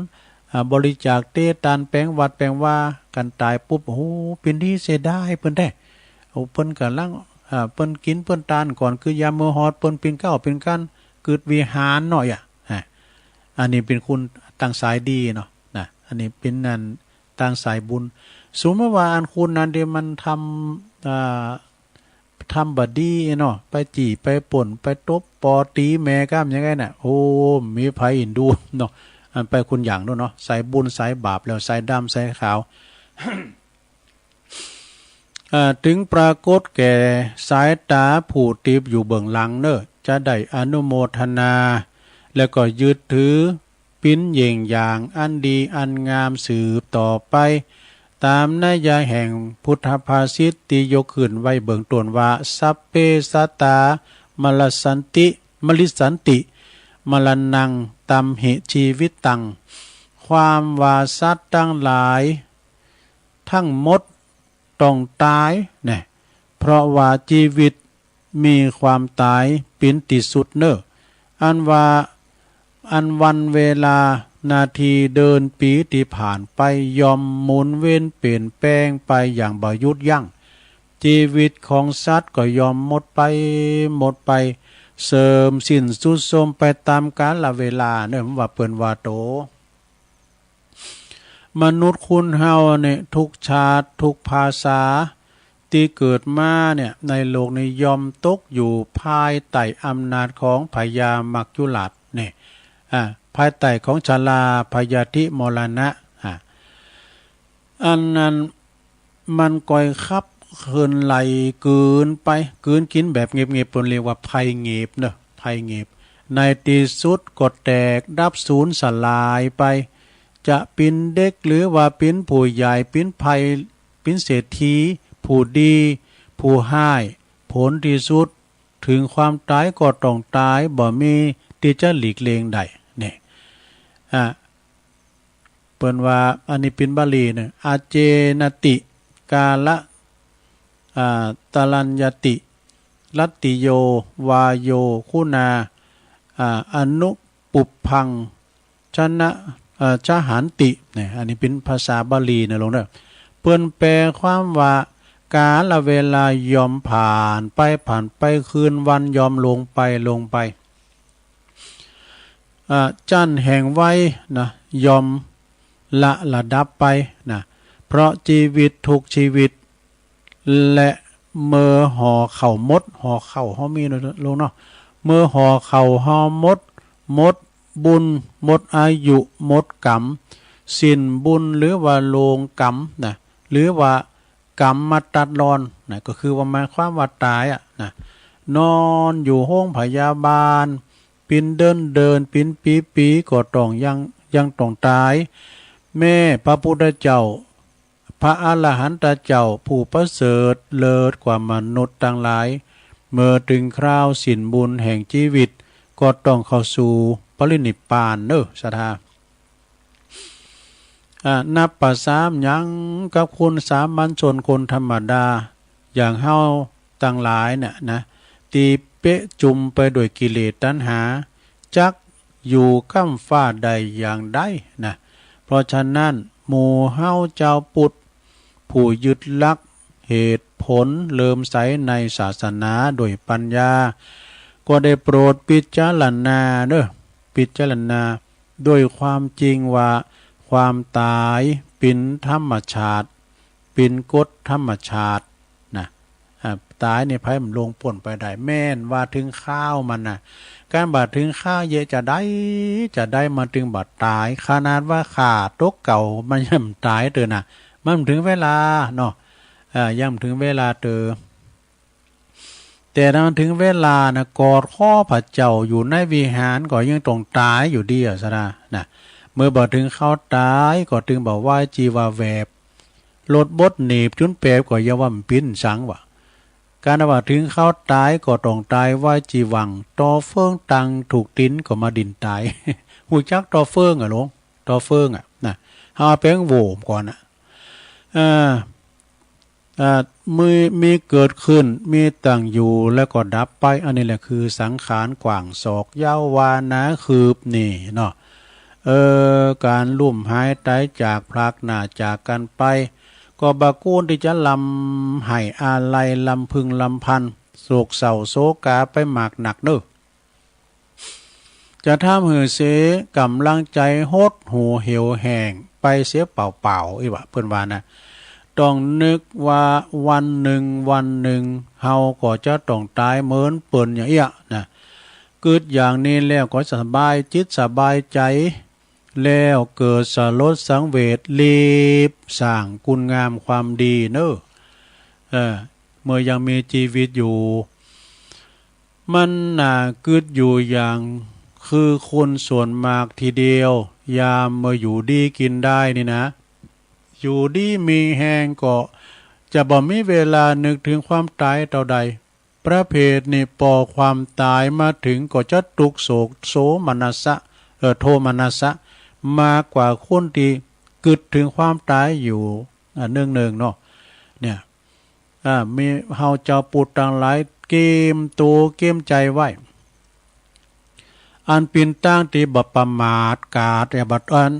[SPEAKER 1] บริจาคเตตันแปลงวัดแปลงว่ากันตายปุ๊บเป็นที่เสียดายเปิ้นได้เปิ้นกำลังเปิ้นกินเปิ้นทานก่อนคือยามมื้อฮอดเปิ้นเป็นเก้าเป็นกันเกิดวิหารหน่อยอันนี้เป็นคุณตั้งสายดีเนาะนะอันนี้เป็นนั่นตั้งสายบุญสมมติว่าอันคุณนั้นที่มันทำบดีเนาะไปจี่ไปป่นไปตบปอตีแม่ก้ามยังไงน่ะมีไผอินดูเนาะอันไปคุณอย่างนู้นเนาะสายบุญสายบาปแล้วสายดำสายขาว ถึงปรากฏแก่สายตาผู้ติบอยู่เบื้องหลังเนอะจะได้อนุโมทนาแล้วก็ยึดถือปิ้นเย่งอย่างอันดีอันงามสืบต่อไปตามนัยยะแห่งพุทธภาษิตที่ยกขึ้นไว้เบื้องต้นว่าสัพเพสัตตามลสันติมลิสันติมลนังตัมหิชีวิตตังความว่าสัตว์ทั้งหลายทั้งหมดต้องตายเนี่ยเพราะว่าชีวิตมีความตายเป็นที่สุดเนอะอันวันเวลานาทีเดินปีที่ผ่านไปยอมหมุนเว้นเปลี่ยนแปลงไปอย่างบ่หยุดยั้งชีวิตของสัตว์ก็ยอมหมดไปเสริมสิ้นสุดโทรมไปตามกาลเวลาเนี่ยว่าเปิ้นว่าโตมนุษย์คุณเฮาเนี่ยทุกชาติทุกภาษาที่เกิดมาเนี่ยในโลกนี้ยอมตกอยู่ภายใต้อำนาจของพญามัจจุราชเนี่ยภายใต้ของชลาพยาธิมรณะอันนั้นมันก่อยคับเคินไหลเกินไปเกินกินแบบเงียบๆปนเรียกว่าภัยเงียบเนอะภัยเงียบในที่สุดก็แตกดับสูญสลายไปจะเป็นเด็กหรือว่าเป็นผู้ใหญ่เป็นภัยเป็นเศรษฐีผู้ดีผู้ให้ผลที่สุดถึงความตายก็ต้องตายบ่มีที่จะหลีกเลี่ยงได้เนี่ยเปิ้นว่าอันนี้เป็นบาลีเนี่ยอาเจนติกาละตรัญญติลัตติโยวาโยคุณาอนุปุพพังชนะชหันติเนี่ยอันนี้เป็นภาษาบาลีนะลงเด้อเปิ้นแปลความว่ากาลเวลายอมผ่านไปคืนวันยอมลงไปจันแห่งไว้นะยอมละดับไปนะเพราะชีวิตทุกชีวิตและเมื่อห่อเข่ามดห่อเข่าห่อมีลงเนาะเมื่อห่อเข่าห่อมดบุญหมดอายุหมดกรรมสิ้นบุญหรือว่าโลงกรรมนะหรือว่ากรรมมาตัดรอนนะก็คือว่าหมายความว่าตายนะนอนอยู่ห้องพยาบาลปินเดินปินปีก็ต้องยังต้องตายแม่พระพุทธเจ้าพระอรหันตเจ้าผู้ประเสริฐเลิศกว่ามนุษย์ทั้งหลายเมื่อถึงคราวสิ้นบุญแห่งชีวิตก็ต้องเข้าสู่ปรินิพพานเนอะศรัทธานับประสามยังกับคนสามัญชนคนธรรมดาอย่างเฮาต่างหลายเนี่ยนะตีเปะจุมไปโดยกิเลสตัณหาจักอยู่ข้ามฟ้าใดอย่างใดนะเพราะฉะนั้นหมู่เฮาเจ้าพุทธผู้ยึดลักเหตุผลเริ่มใสในศาสนาโดยปัญญาก็ได้โปรดพิจารณาด้วยความจริงว่าความตายเป็นธรรมชาติเป็นกฎธรรมชาตินะตายในภัยมันลงป่นไปได้แม่นว่าถึงข้าวมันนะการบาดถึงข้าวเยอะจะได้มาถึงบาดตายขนาดว่าขาตกเก่ามันยังตายเตอนะมันถึงเวลาเนาะยังถึงเวลาเตอแ แต่ถ้าถึงเวลานะกอดข้อพระเจ้าอยู่ในวิหารก็ยังต้องตายอยู่ดีอ่ะซะนะเมื่อบอกถึงเขาตายก็ถึงบอกว่าจีวาแวบลดบดหนีบจุนเปรบก็อย่าว่ามันปิ้นสังวะการว่าถึงเขาตายก็ต้องตายว่าจีวังตอเฟิงตังถูกติ้นก็มาดินตาย หูจักตอเฟิงอ่ะลงตอเฟิงอ่ะนะเฮาเป็นโหวมก่อนอ่ะมีเกิดขึ้นมีตั้งอยู่แล้วก็ดับไปอันนี้แหละคือสังขารกว่างศอกยาววานะคืบนี่เนาะการลุ่มหายตายจากพลักหน้าจากกันไปก็บากูนที่จะลำไห้อาลัยลำพึงลำพันโศกเศร้าโศกาไปหมากหนักเน้อจะทำหือเสกำลังใจโหดหูเหี่ยวแห้งไปเสียเปล่าๆอีวะเพื่อนว่านะต้องนึกว่าวันหนึ่งเฮาก็จะต้องตายเหมือนเปิ่นอย่างเอี้ยนะเกิดอย่างนี้แล้วก็สบายจิตสบายใจแล้วเกิดสลดสังเวชรีบสร้างคุณงามความดีเนอะเมื่อยังมีชีวิตอยู่มันน่าเกิดอยู่อย่างคือคนส่วนมากทีเดียวยามมาอยู่ดีกินได้นี่นะอยู่ดีมีแหงก็จะบ่มีเวลานึกถึงความตายเท่าใดประเภทนี่ปอความตายมาถึงก็จะตุกโศกโสมนัสสะโทมนัสสะมากกว่าคนที่กึดถึงความตายอยู่เนื่องเนาะเนี่ยมีเฮาเจ้าปุตต่างหลายเกมตัวเกมใจไว้อันปินตั้งที่บัประมาทกาดบัดอัน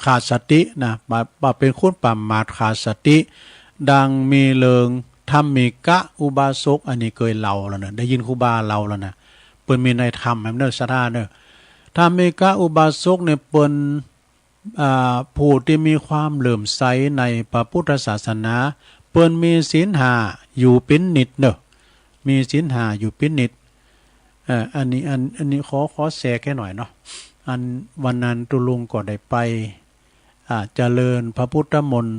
[SPEAKER 1] ขาดสตินะบัเป็นคนประมาทขาดสติดังมีเลิงทำมีกะอุบาสกอันนี้เคยเล่าแล้วนะได้ยินครูบาเล่าแล้วนะเปิ้นมีในธรรมเนอสราเนอทำมีกะอุบาสกเนี่ยเปิ้นผู้ที่มีความเหลื่อมใสในพระพุทธศาสนาเปิ้นมีศีลห้าอยู่เป็นนิดเนอะมีศีลห้าอยู่เป็นนิดอันนี้ขอแทรกแค่หน่อยเนาะอันวันนั้นตุลุงก็ได้ไปเจริญพระพุทธมนต์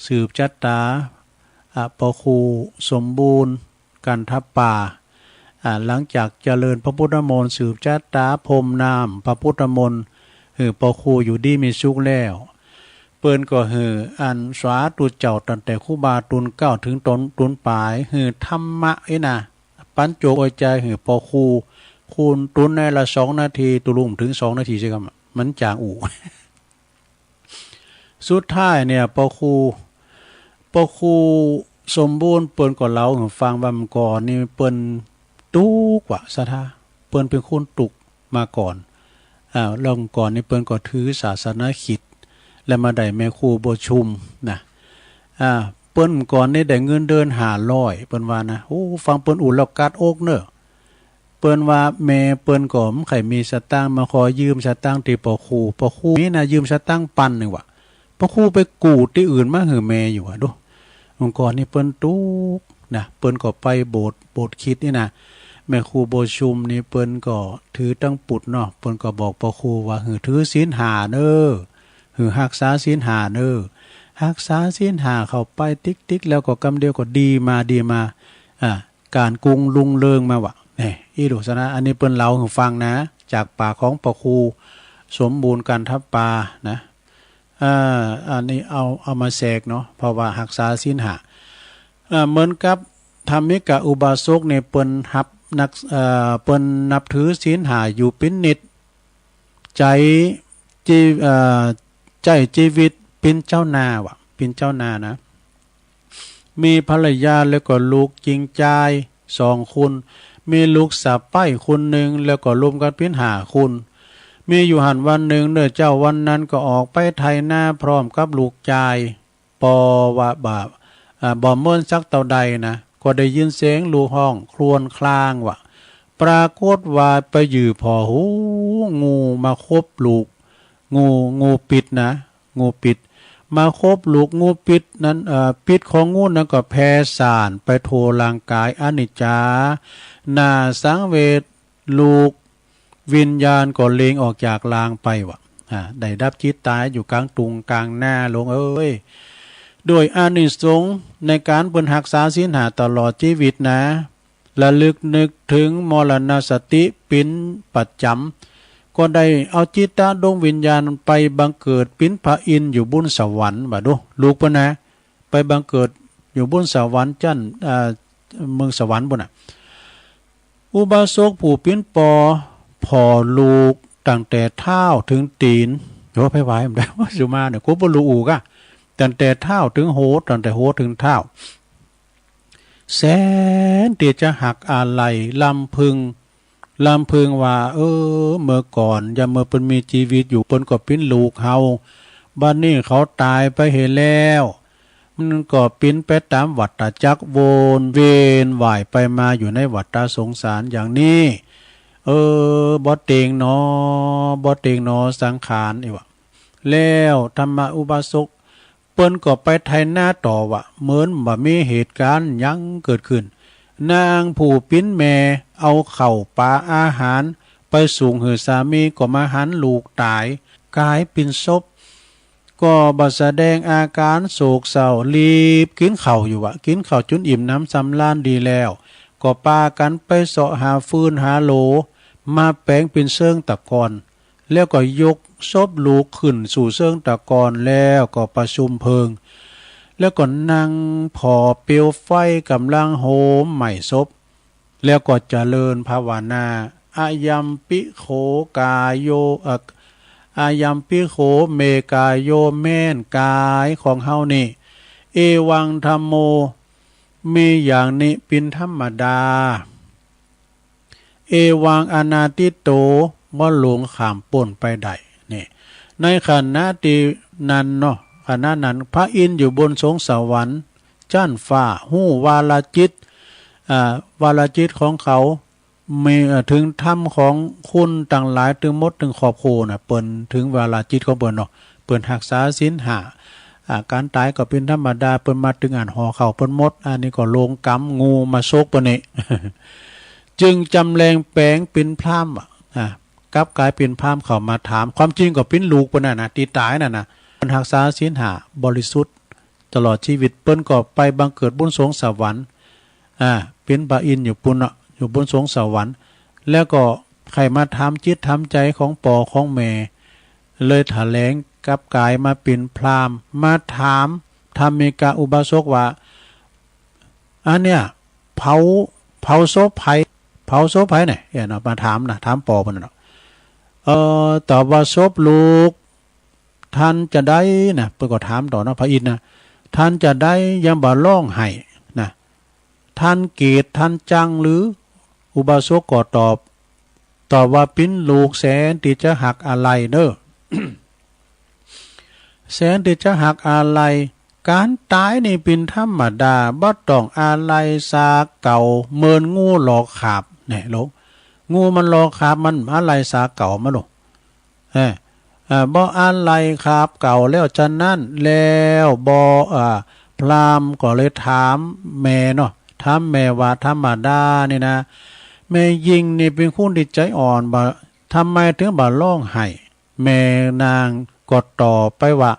[SPEAKER 1] สืบจัตตาปครูสมบูรณ์กันทับป่าหลังจากเจริญพระพุทธมนต์สืบจัตตาพรมนามพระพุทธมนต์ปครูอยู่ดีมีสุขแล้วเปิ้นก็อันสาธุเจ้าตั้งแต่ครูบาตุนเก้าถึงตุนปลายธรรมะนะปัญโจกใจปครูคูณตุนในละ2 นาทีตุลุงถึง2 นาทีใช่ไหมมันจางอู่ สุดท้ายเนี่ยปครูสมบูรณ์เปิ้นก็เล่าฟังว่ามันก่อนนี่เปิ้นตุกว่าซะท่าเปิ้นเป็นคนตุกมาก่อนลองก่อนนี่เปิ้นก็ถือศาสนาคริสต์และมาได้แม่ครูบ่ชุมนะเปิ้นก่อนนี่ได้เงินเดือน500เปิ้นว่านะโอ้ฟังเปิ้นอู่แล้วกัดอกเนอะเปิ้นว่าแม่เปิ้นก็มไข่มีสตางค์มาขอยืมสตางค์ที่ปอครูนี่นะยืมสตางค์ปันนึงว่ะปอครูไปกูดที่อื่นมาหือแม่อยู่อ่ะดูองค์กรนี่เปิ้นตุกนะเปิ้นก็ไปโบสถ์คริสต์นี่นะแม่ครูโบชุมนี่เปิ้นก็ถือตั้งปุดเนาะเปิ้นก็บอกปอครูว่าถือศีล5เด้อรักษาศีล5เด้อรักษาศีล5เข้าไปติ๊กแล้วก็กำเดียวก็ดีมาการกรุงลุงเริงมาว่ะอีดูสนะอันนี้เปิ้นเล่าให้ฟังนะจากปากของปครูสมบูรณ์กันทับปานะอันนี้เอามาแทรกเนาะเพราะว่ารักษาศีล5เหมือนกับธรรมิกะอุบาสกเนี่ยเปิ้นเปิ้นนับถือศีล5อยู่เป็นนิดใจชีวิตเป็นเจ้านาว่ะเป็นเจ้านานะมีภรรยาแล้วก็ลูกจริงใจ2 คนมีลูกสาวป้ายคนหนึ่งแล้วก็รวมกันเป็น5 คนมีอยู่หันวันหนึ่งเจ้าวันนั้นก็ออกไปไถนาพร้อมกับลูกชายปอว่าบ่เมินสักเท่าใดนะก็ได้ยินเสียงลูกห้องครวญคลางว่ะปรากฏว่าไปอยู่พอหูงูมาคบลูกงูปิดนะงูปิดมาคบลูกงูปิดนั้นปิดของงูนั้นก็แผ่สารไปโทร่างกายอนิจจานาสังเวชลูกวิญญาณก็เลงออกจากลางไปว่ะได้ดับจิตตายอยู่กลางตุงกลางหน้าลงเอ้ย โดยอานิสงส์ในการเปิ้นรักษาศีลห้าตลอดชีวิตนะระลึกนึกถึงมรณสติเป็นประจำก็ได้เอาจิตตะดวงวิญญาณไปบังเกิดเป็นพระอินทร์อยู่บนสวรรค์บ่ดูลูกเปิ้นนะไปบังเกิดอยู่บนสวรรค์จันเมืองสวรรค์พุ่นน่ะอุบาสกผู้เป็นปอพ่อลูกตั้งแต่เท้าถึงตีนโยไปไหวมันได้ว่าสุมาเนี่ยกูบ่รู้กะตั้งแต่เท้าถึงโหตั้งแต่โหถึงเท้าแสนที่จะหักอะไรลำพึงว่าเมื่อก่อนอย่าเมื่อเปิ้นมีชีวิตอยู่เปิ้นก็เป็นลูกเฮาบัดนี้เขาตายไปเห็นแล้วมันก็ปิ้นไปตามวัฏจักรวนเวียนว่ายไปมาอยู่ในวัฏสงสารอย่างนี้บ่เตงหนอสังขารอีวะแล้วธรรมอุบาสกเปิ้นก็ไปไถหน้าต่อว่าเหมือนบ่มีเหตุการณ์ยังเกิดขึ้นนางผู้ปิ้นแม่เอาข้าวปลาอาหารไปส่งให้สามีก็มาหันลูกตายกลายเป็นศพก็บ่แสดงอาการโศกเศร้ารีบกินข้าวอยู่วะกินข้าวจนอิ่มน้ำสำราญดีแล้วก็พากันไปเสาะหาฟืนหาโหลมาแปลงเป็นเชิงตะกอนแล้วก็ยกศพลูกขึ้นสู่เชิงตะกอนแล้วก็ประชุมเพลิงแล้วก็นั่งพอเปลวไฟกำลังโหมไหม้ศพแล้วก็เจริญภาวนาอายัมปิโขกายโยอายัมปิโขเมกายโยแม่นกายของเฮานี่เอวังธัมโมมีอย่างนี้เป็นธรรมดาเอวังอนาติโตบ่หลงข้ามป่นไปได้นี่ในขณะที่นั้นเนาะขณะนั้นพระอินทร์อยู่บนสงสวรรค์จั้นฟ้าหู้วาลจิตวาลจิตของเขามีถึงธรรมของคุณต่างหลายถึงหมดถึงขอบโคน่ะเปิ้นถึงวาลจิตของเปิ้นเนาะเปิ้นรักษาศีลห้าการตายก็เป็นธรรมดาเปิ้นมาถึงอ่านห่อเข้าเปิ้นหมดอันนี้ก็ลงกรรมงูมาโชกปะนี่ จึงจำแรงแปลงเป็นพราหมณ์กลับกลายเป็นพราหมณ์เข้ามาถามความจริงก็เป็นลูกเปิ้นน่ะนะตีตายน่ะนะเปิ้นรักษาศีลห้าบริสุทธิ์ตลอดชีวิตเปิ้นก็ไปบังเกิดบนสวงสวรรค์เป็นพระอินทร์อยู่ปุ่นเนาะอยู่บนสวงสวรรค์แล้วก็ใครมาทำจิตทำใจของปอของแม่เลยแถลงกลับกายมาเป็นพราหมณ์มาถามธรรมิกาอุบาสกว่าอันเนี้ยเผาศพไผเนี่ยเนาะมาถามนะถามปอเพิ่นเนาะตอบว่าศพลูกท่านจะได้นะเพิ่นก็ถามต่อเนาะพระอินทร์นะท่านจะได้ยังบ่ร้องไห้นะท่านเกตท่านจังหรืออุบาสกก็ตอบว่าปิ้นลูกแสนที่จะหักอะไรเด้อ แสนที่จะหักอะไรการตายนี่เป็นธรรมดาบ่ต้องอะไรสาเก่าเมินงูหลอกขาบเนี่ยลูกงูมันหลอกขาบมันอะไรสาเก่ามาลูกบ่อะไรขาบเก่าแล้วฉะนั้นแล้วบ่พราหมณ์ก็เลยถามแม่เนาะถามแม่ว่าธรรมดานี่นะแม่ยิงนี่เป็นคนที่ใจอ่อนบ่ทำไมถึงบ่ร้องไห้แม่นางก็ตอบไปว่า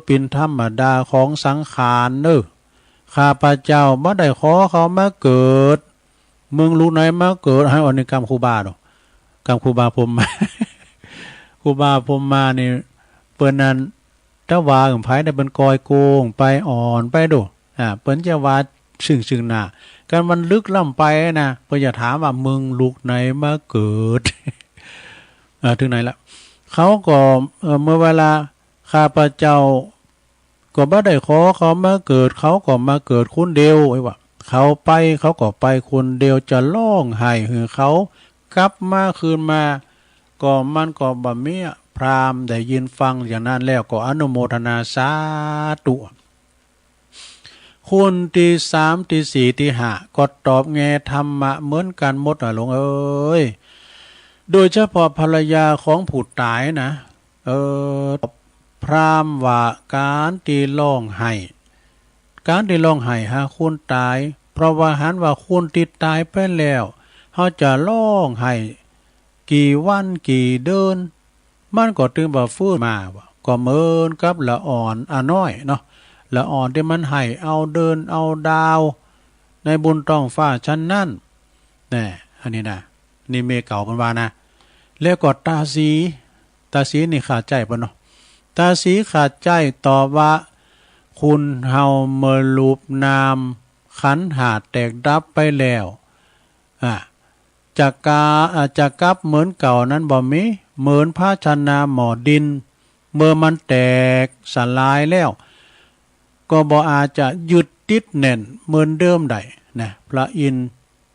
[SPEAKER 1] เป็นธรรมดาของสังขารเด้อข้าพเจ้าบ่ได้ขอเขามาเกิดมึงรู้ไหนมาเกิดให้อันนี้กรรมครูบาเนาะกรรมครูบาพรหม ครูบาพรหมมานี่เปิ้นนั้นถ้าว่าไผได้เป็นกอยโกงไปอ่อนไปดูเปิ้นจะว่าซึ่งหน้ากันมันลึกล้ำไปนะเพิ่นจะถามว่ามึงลูกไหนมาเกิด ถึงไหนละเขาก็เมื่อเวลาข้าพเจ้าก็บ่ได้ขอเขามาเกิดเขาก็มาเกิดคนเดียวไอ้ว่าเขาก็ไปคนเดียวจะร้องไห้หือเขากลับมาคืนมาก็มันก็บ่มีพราหมณ์ได้ยินฟังอย่างนั้นแล้วก็อนุโมทนาสาธุคนที่3ที่4ที่5ก็ตอบแง่ธรรมะเหมือนกันหมดหลวงเอ้ยโดยเฉพาะภรรยาของผู้ตายนะพราหมณ์ว่าการที่ร้องไห้หาคนตายเพราะว่าหันว่าคนที่ตายไปแล้วเขาจะร้องไห้กี่วันกี่เดือนมันก็ถึงบ่ฟื้นมาก็เหมือนกับละอ่อนน้อยเนาะ ละอ่อนที่มันให้เอาเดินเอาดาวในบุญต้องฟ้าชั้นนั่นแน่อันนี้นะนี่เมเก่าเป็นว่านะแล้วก็ตาสีนี่ขาดใจปะเนาะตาสีขาดใจตอบว่าคุณเฮาเมรูปนามขันหาแตกดับไปแล้วจากกับเหมือนเก่านั้นบ่มีเหมือนภาชนะหมอดินเมื่อมันแตกสลายแล้วก็บ่อาจจะยึดติดแน่นเหมือนเดิมได้นะพระอินทร์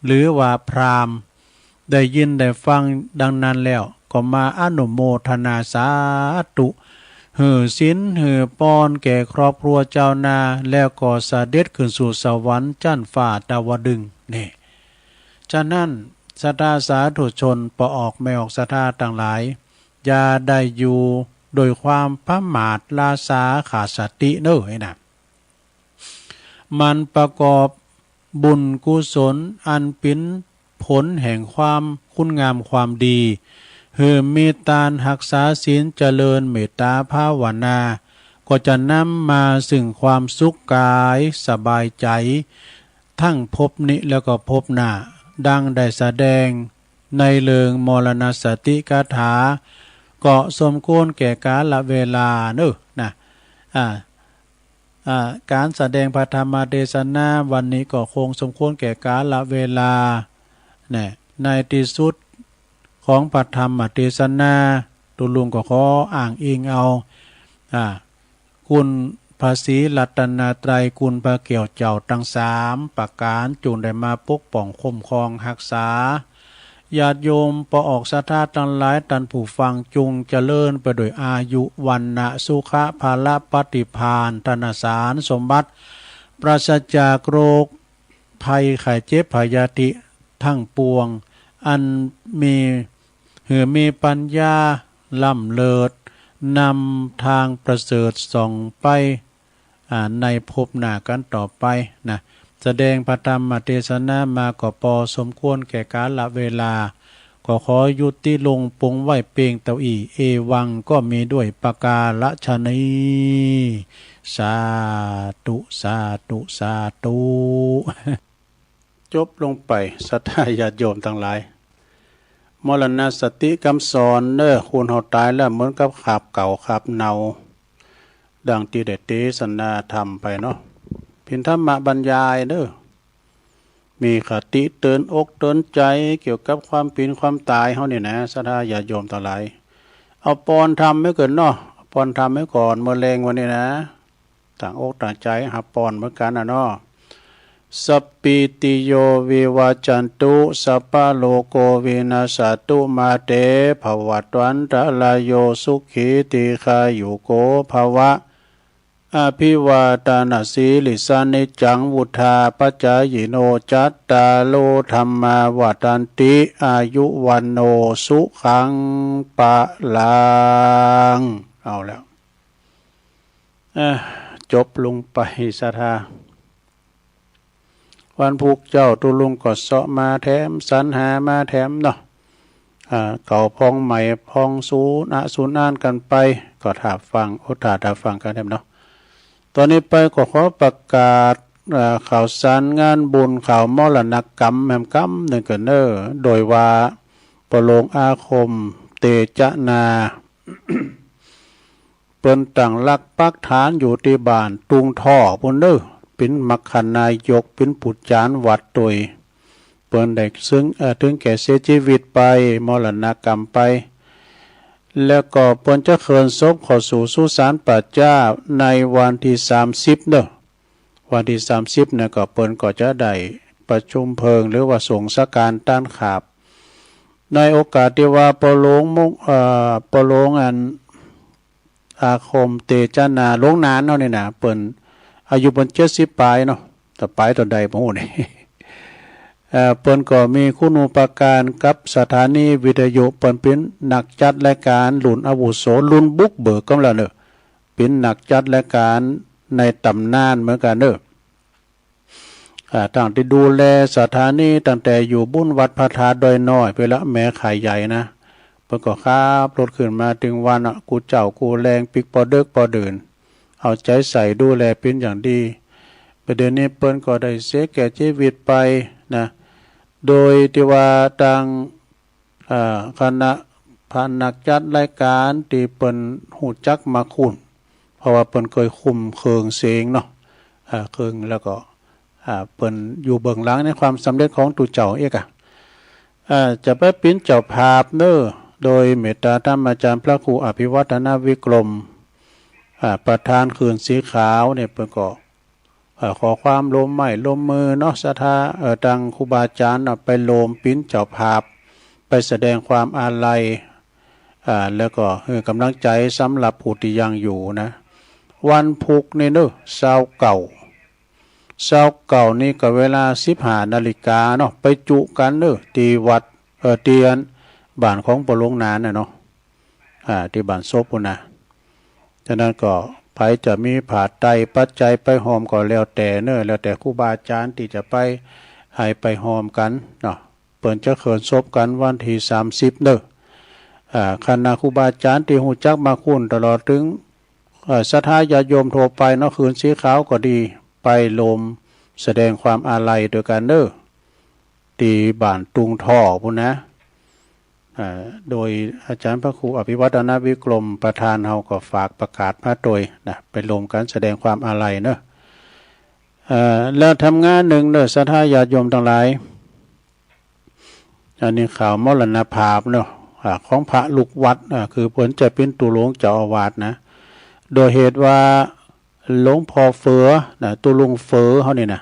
[SPEAKER 1] หรือว่าพราหมณ์ได้ยินได้ฟังดังนั้นแล้วก็มาอนุโมทนาสาธุหือศีลหือปอนแก่ครอบครัวเจ้านาแล้วก็เสด็จขึ้นสู่สวรรค์จั้นฟ้าดาวดึงส์นี่ฉะนั้นศรัทธาสาธุชนปออกไม่ออกศรัทธาต่างหลายอย่าได้อยู่โดยความพมาทลาสาขาดสติเน้อนะมันประกอบบุญกุศลอันเป็นผลแห่งความคุณงามความดีมีตานหักษาศีลเจริญเมตตาภาวนาก็จะนำมาซึ่งความสุขกายสบายใจทั้งภพนี้แล้วก็ภพหน้าดังได้แสดงในเรื่องมรณสติกถาก็สมควรแก่กาลเวลาเนอะนะการแสดงพระธรรมเทศนาวันนี้ก็คงสมควรแก่กาลเวลาเนี่ยในที่สุดของพระธรรมเทศนาตุลุงก็ขออ้างอิงเอาคุณภาษีรัตนตรัยคุณพระเกี่ยวเจ้าทั้ง3ประการจุนได้มาปกป้องคุ้มครองรักษาญาติโยมปออกศรัทธาทั้งหลายท่านผู้ฟังจุงเจริญไปโดยอายุวันนะสุขะภาละปฏิภาณธนสารสมบัติปราศจากโรคภัยไข้เจ็บพยาธิทั้งปวงอันมีปัญญาล่ำเลิศนำทางประเสริฐส่องไปในภพหน้ากันต่อไปนะแสดงพระธรรมเทศนามาก็พอสมควรแก่กาลเวลาก็ขอยุติลงปงไว้เพียงเท่าอีเอวังก็มีด้วยประกาศนีสาธุสาธุสาธุจบลงไปสัทธาญาติโยมทั้งหลายมรณสติคำสอนคุณเฮาตายแล้วเหมือนกับขาบเก่าขาบเนาดังที่ได้เทศนาธรรมไปเนาะพินธรรมบรรยายมีคติเตือนอกเตือนใจเกี่ยวกับความเป็นความตายเฮานี่นะสัทธาญาติโยมทั้งหลายเอาปอนทำไม่เกินเนาะปอนทำไว้ก่อนเมื่อแรงวันนี้นะต่างอกต่างใจหาปอนเหมือนกันเนาะสัพพิติโยวิวัจจันตุสัพพะโลโกวินาศตุมาเตภวัตวันตรายโยสุขีติขายุโกภวะอภิวาทานาสีลิสานิจังวุธาปัจจายโนจัตตาโลธรรมาวัฏันติอายุวันโนสุขังปะลังเอาแล้วจบลงไปศรัทธาวันพุกเจ้าตุลุงก็เสาะมาแถมสรรหามาแถมเนาะเก่าพองใหม่พองสูนานกันไปก็ถาฟังถาฟังกันเนาะตอนนี้ไปก็ขอประกาศข่าวสารงานบุญข่าวมรณกรรมแห่งกรรมหนึ่งกันโดยว่าประโลงอาคมเตจนา เปิ้นต่างลักปักฐานอยู่ที่บ้านตุงท่อพุ่นเป็นมัคคณายกเป็นปุจจานวัดโดยเปิ้นได้ซึ่งถึงแก่เสียชีวิตไปมรณกรรมไปแล้วก็เปิ้นจะเคินศพเข้าสู่สุสานปัจจาในวันที่30วันที่30เนี่ยก็เปิ้นก็จะได้ประชุมเพลิงหรือว่าส่งสการต้านขาบในโอกาสที่ว่าประโลงอันอาคมเตจนาลงนานเนาะนี่นะเปิ้นอายุเปิ้น70ปลายเนาะแต่ปลายตอนใดบ่ฮู้นี่เปิ้นก็มีคุณูปการกับสถานีวิทยุเปิ้นเป็นนักจัดรายการรุ่นอาวุโสรุ่นบุกเบิกกำลังเป็นนักจัดรายการในตำนานเหมือนกันตั้งที่ดูแลสถานีตั้งแต่อยู่บุญวัดพระธาตุดอยน้อยไปละแม่ขายใหญ่นะเปิ้นก็ขับรถขึ้นมาถึงวันกูเจ้ากูแรงปิกปอเดึกปอเดินเอ เอาใจใส่ดูแลเป็นอย่างดีประเดี๋ยวนี้เปิ้นก็ได้เสียแก่ชีวิตไปนะโดยที่ว่าทางคณะพานักจัดรายการที่เปิ้นหูจักมาคุณเพราะว่าเปิ้นเคยคุมเคิงเสียงเนาะเคิงแล้วก็เปิ้นอยู่เบื้องหลังในความสำเร็จของตุเจ้าเอกจะไปปิ้นเจ้าภาพเนอโดยเมตตาธรรมอาจารย์พระครูอภิวัฒนวิกรมประธานคืนสีขาวเนี่ยเปิ้นก็ขอความลมไม้ลมมือเนาะศรัทธาดังครูบาอาจารย์ไปโลมปิ้นเจ้าภาพไปแสดงความอาลัยแล้วก็กำลังใจสำหรับผู้ที่ยังอยู่นะวันพุกนี่เนอะเช้าเก่านี่ก็เวลา15 นาฬิกาเนาะไปจุกันเนอะที่วัดเตียนบ้านของปลงนานเนาะที่บ้านโซปุนะฉะนั้นก็ไผจะมีผาดไตปัจจัยไปหอมก็แล้วแต่เนอะแล้วแต่ครูบาอาจารย์ที่จะไปให้ไปหอมกันเนาะเปิ่นจะเขินศพกันวันที่30เนอะคณะครูบาอาจารย์ที่หูจักมาคุ้นตลอดถึงศรัทธาญาติโยมทั่วไปเนาะคืนสีขาวก็ดีไปลมแสดงความอาลัยโดยการเนอะตีบ้านตุงท่อพุ่นนะโดยอาจารย์พระครูอภิวัฒนวิกรมประธานเฮาก็ฝากประกาศมาโดยนะไปลงการแสดงความอาลัยเนอะแล้วทำงานหนึ่งเนอะศรัทธาญาติโยมทั้งหลายอันนี้ข่าวมรณภาพเนอะของพระลูกวัดคือผลจะเป็นตุหลวงเจ้าอาวาสนะโดยเหตุว่าหลวงพ่อเฟือนะตุลุงเฟือเขานี่นะ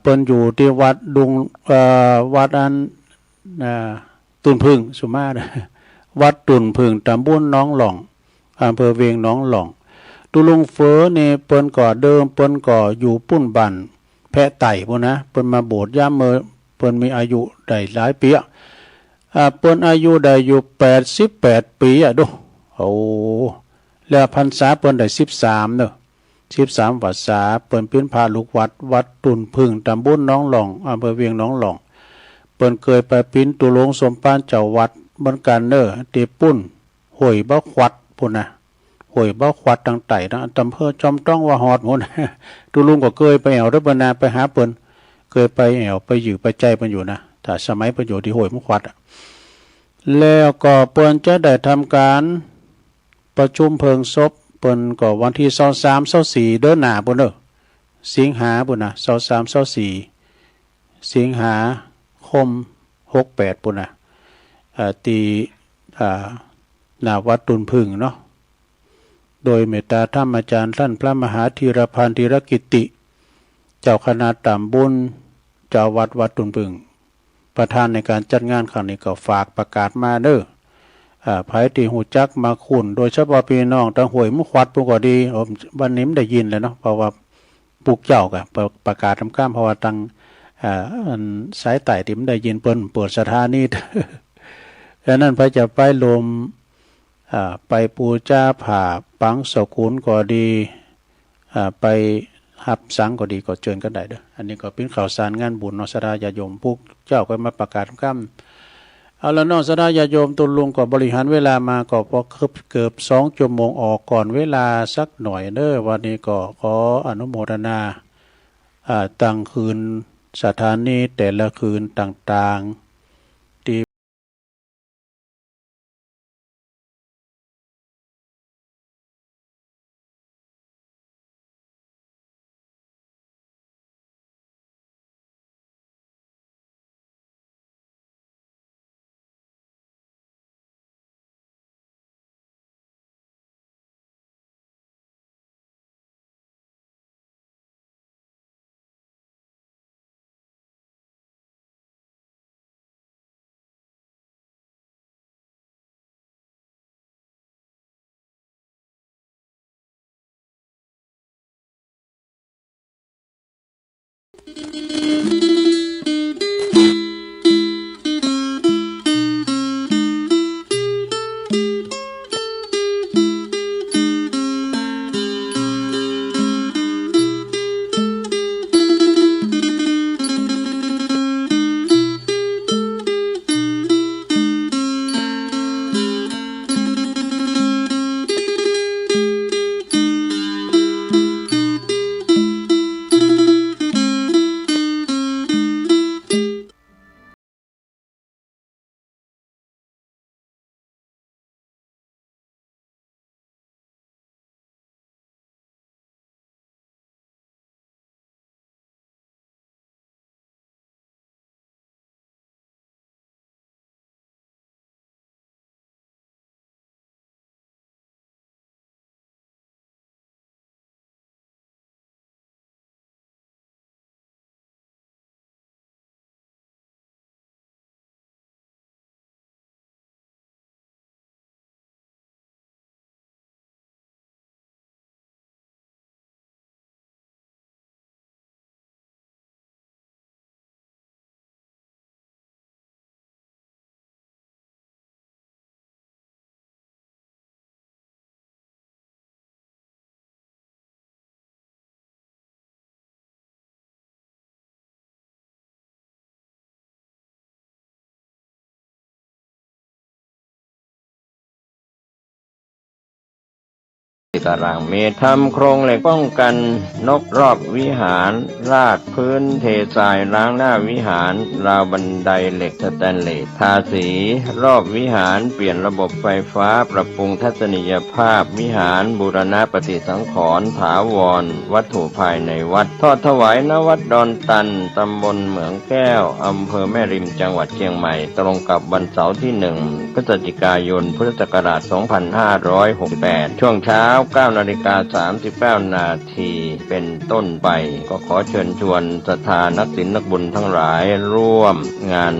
[SPEAKER 1] เปิ้นอยู่ที่วัดดุงวัดอันตุนพึ่งสุมานะวัดตุนพึ่งตำบลน้องหล่องอำเภอเวียงน้องหล่องตุลุงเฟือนี่เปิ้นก่อเดิมเปิ้นก่ออยู่ปุ้นบันแพะไต่พุ่นนะเปิ้นมาโบสถ์ย่ามเมื่อเปิ้นมีอายุได้หลายปีเปิ้นอายุได้อยู่88 ปีดูโอ้แล้วพรรษาเปิ้นได้13เนอะ13พรรษาเปิ้นเป็นพระลูกวัดตุนพึ่งตำบลน้องหล่องอำเภอเวียงน้องหล่องเปิ้นเคยไปปิ้นตุหลวงสมปานเจ้าวัดเหมือนกันเนอะที่ปุ้นห้วยบ่ขวัดพุ่นนะห้วยบ่ขวัดทางใต้ทางอำเภอจอมต้องว่าฮอดพุ่นตุลุงก็เคยไปแอวเด้อบ่นาไปหาเปิ้นเคยไปแอวไปอยู่ไปใจเปิ้นอยู่นะถ้าสมัยเปิ้นอยู่ที่ห้วยบ่ขวัดแล้วก็เปิ้นจะได้ทำการประชุมเพลิงศพเปิ้นก็วันที่23 24เดือนหน้าพุ่นเด้อสิงหาพุ่นน่ะ23 24สิงหาคม68พุ่นน่ะตีหน้าวัดตุนพึ่งเนาะโดยเมตตาธรรมอาจารย์ท่านพระมหาธีรพันธีรกิติเจ้าคณะตำบลเจ้าวัดตุนพึ่งประธานในการจัดงานครั้งนี้ก็ฝากประกาศมาเด้อไผที่หูจักมาคุ้นโดยเฉพาะพี่น้องทางห้วยมุขวัดปุ่นก็ดีวันนี้ได้ยินเลยเนาะเพราะว่าปลูกเจ้าก็ประกาศทำการเพราะว่าทางสายไต่ที่มันได้ยินเปิดสถานีดังนั้นพระจะไปลมไปปูจ้าผ่าปังสกุลก็ดีไปหับสังก็ดีก็เชิญกันได้เด้ออันนี้ก็เป็นข่าวสารงานบุญเนาะศรัทธาญาติโยมพวกเจ้าก็มาประกาศคำเอาละเนาะศรัทธาญาติโยมตุลุงก็บริหารเวลามาก็พอเกือบ2 ชั่วโมงออกก่อนเวลาสักหน่อยเด้อวันนี้ก็ขออนุโมทนาตั้งคืนสถานีแต่ละคืนต่างๆ
[SPEAKER 2] ตารางเมตรทำโครงเหล็กป้องกันนกรอบวิหารราดพื้นเททรายล้างหน้าวิหารราวบันไดเหล็กสแตนเลสทาสีรอบวิหารเปลี่ยนระบบไฟฟ้าปรับปรุงทัศนียภาพวิหารบูรณะปฏิสังขรณ์ถาวรวัตถุภายในวัดทอดถวายณวัดดอนตันตำบลเหมืองแก้วอำเภอแม่ริมจังหวัดเชียงใหม่ตรงกับวันเสาร์ที่1พฤศจิกายนพุทธศักราช2568ช่วงเช้า 9:39 นาทีเป็นต้นไปก็ขอเชิญชวนศรัทธานักศีลนักบุญทั้งหลายร่วมงาน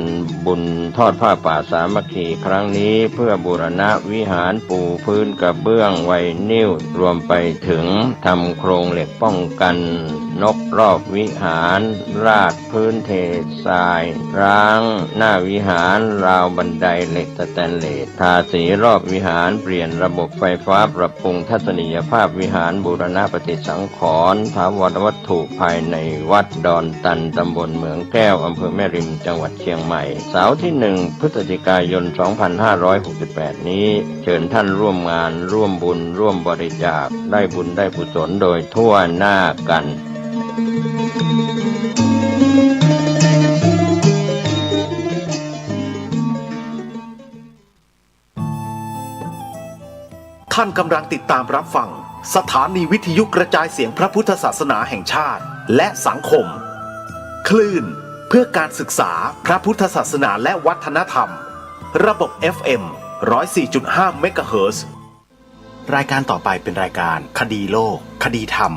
[SPEAKER 2] บุญทอดผ้าป่าสามัคคีครั้งนี้เพื่อบูรณะวิหารปูพื้นกระเบื้องไวนิลรวมไปถึงทำโครงเหล็กป้องกันนกรอบวิหารราดพื้นเททรายร้างหน้าวิหารราวบันไดเหล็กสแตนเลสทาสีรอบวิหารเปลี่ยนระบบไฟฟ้าปรับปรุงทัศนียภาพวิหารบูรณะปฏิสังขรณ์ถาวรวัตถุภายในวัดดอนตันตำบลเหมืองแก้วอำเภอแม่ริมจังหวัดเชียงใหม่เสาร์ที่1พฤศจิกายน2568นี้เชิญท่านร่วมงานร่วมบุญร่วมบริจาคได้บุญได้กุศลโดยทั่วหน้ากัน
[SPEAKER 3] ท่านกำลังติดตามรับฟังสถานีวิทยุกระจายเสียงพระพุทธศาสนาแห่งชาติและสังคมคลื่นเพื่อการศึกษาพระพุทธศาสนาและวัฒนธรรมระบบ FM 104.5 เมกะเฮิรตซ์รายการต่อไปเป็นรายการคดีโลกคดีธรรม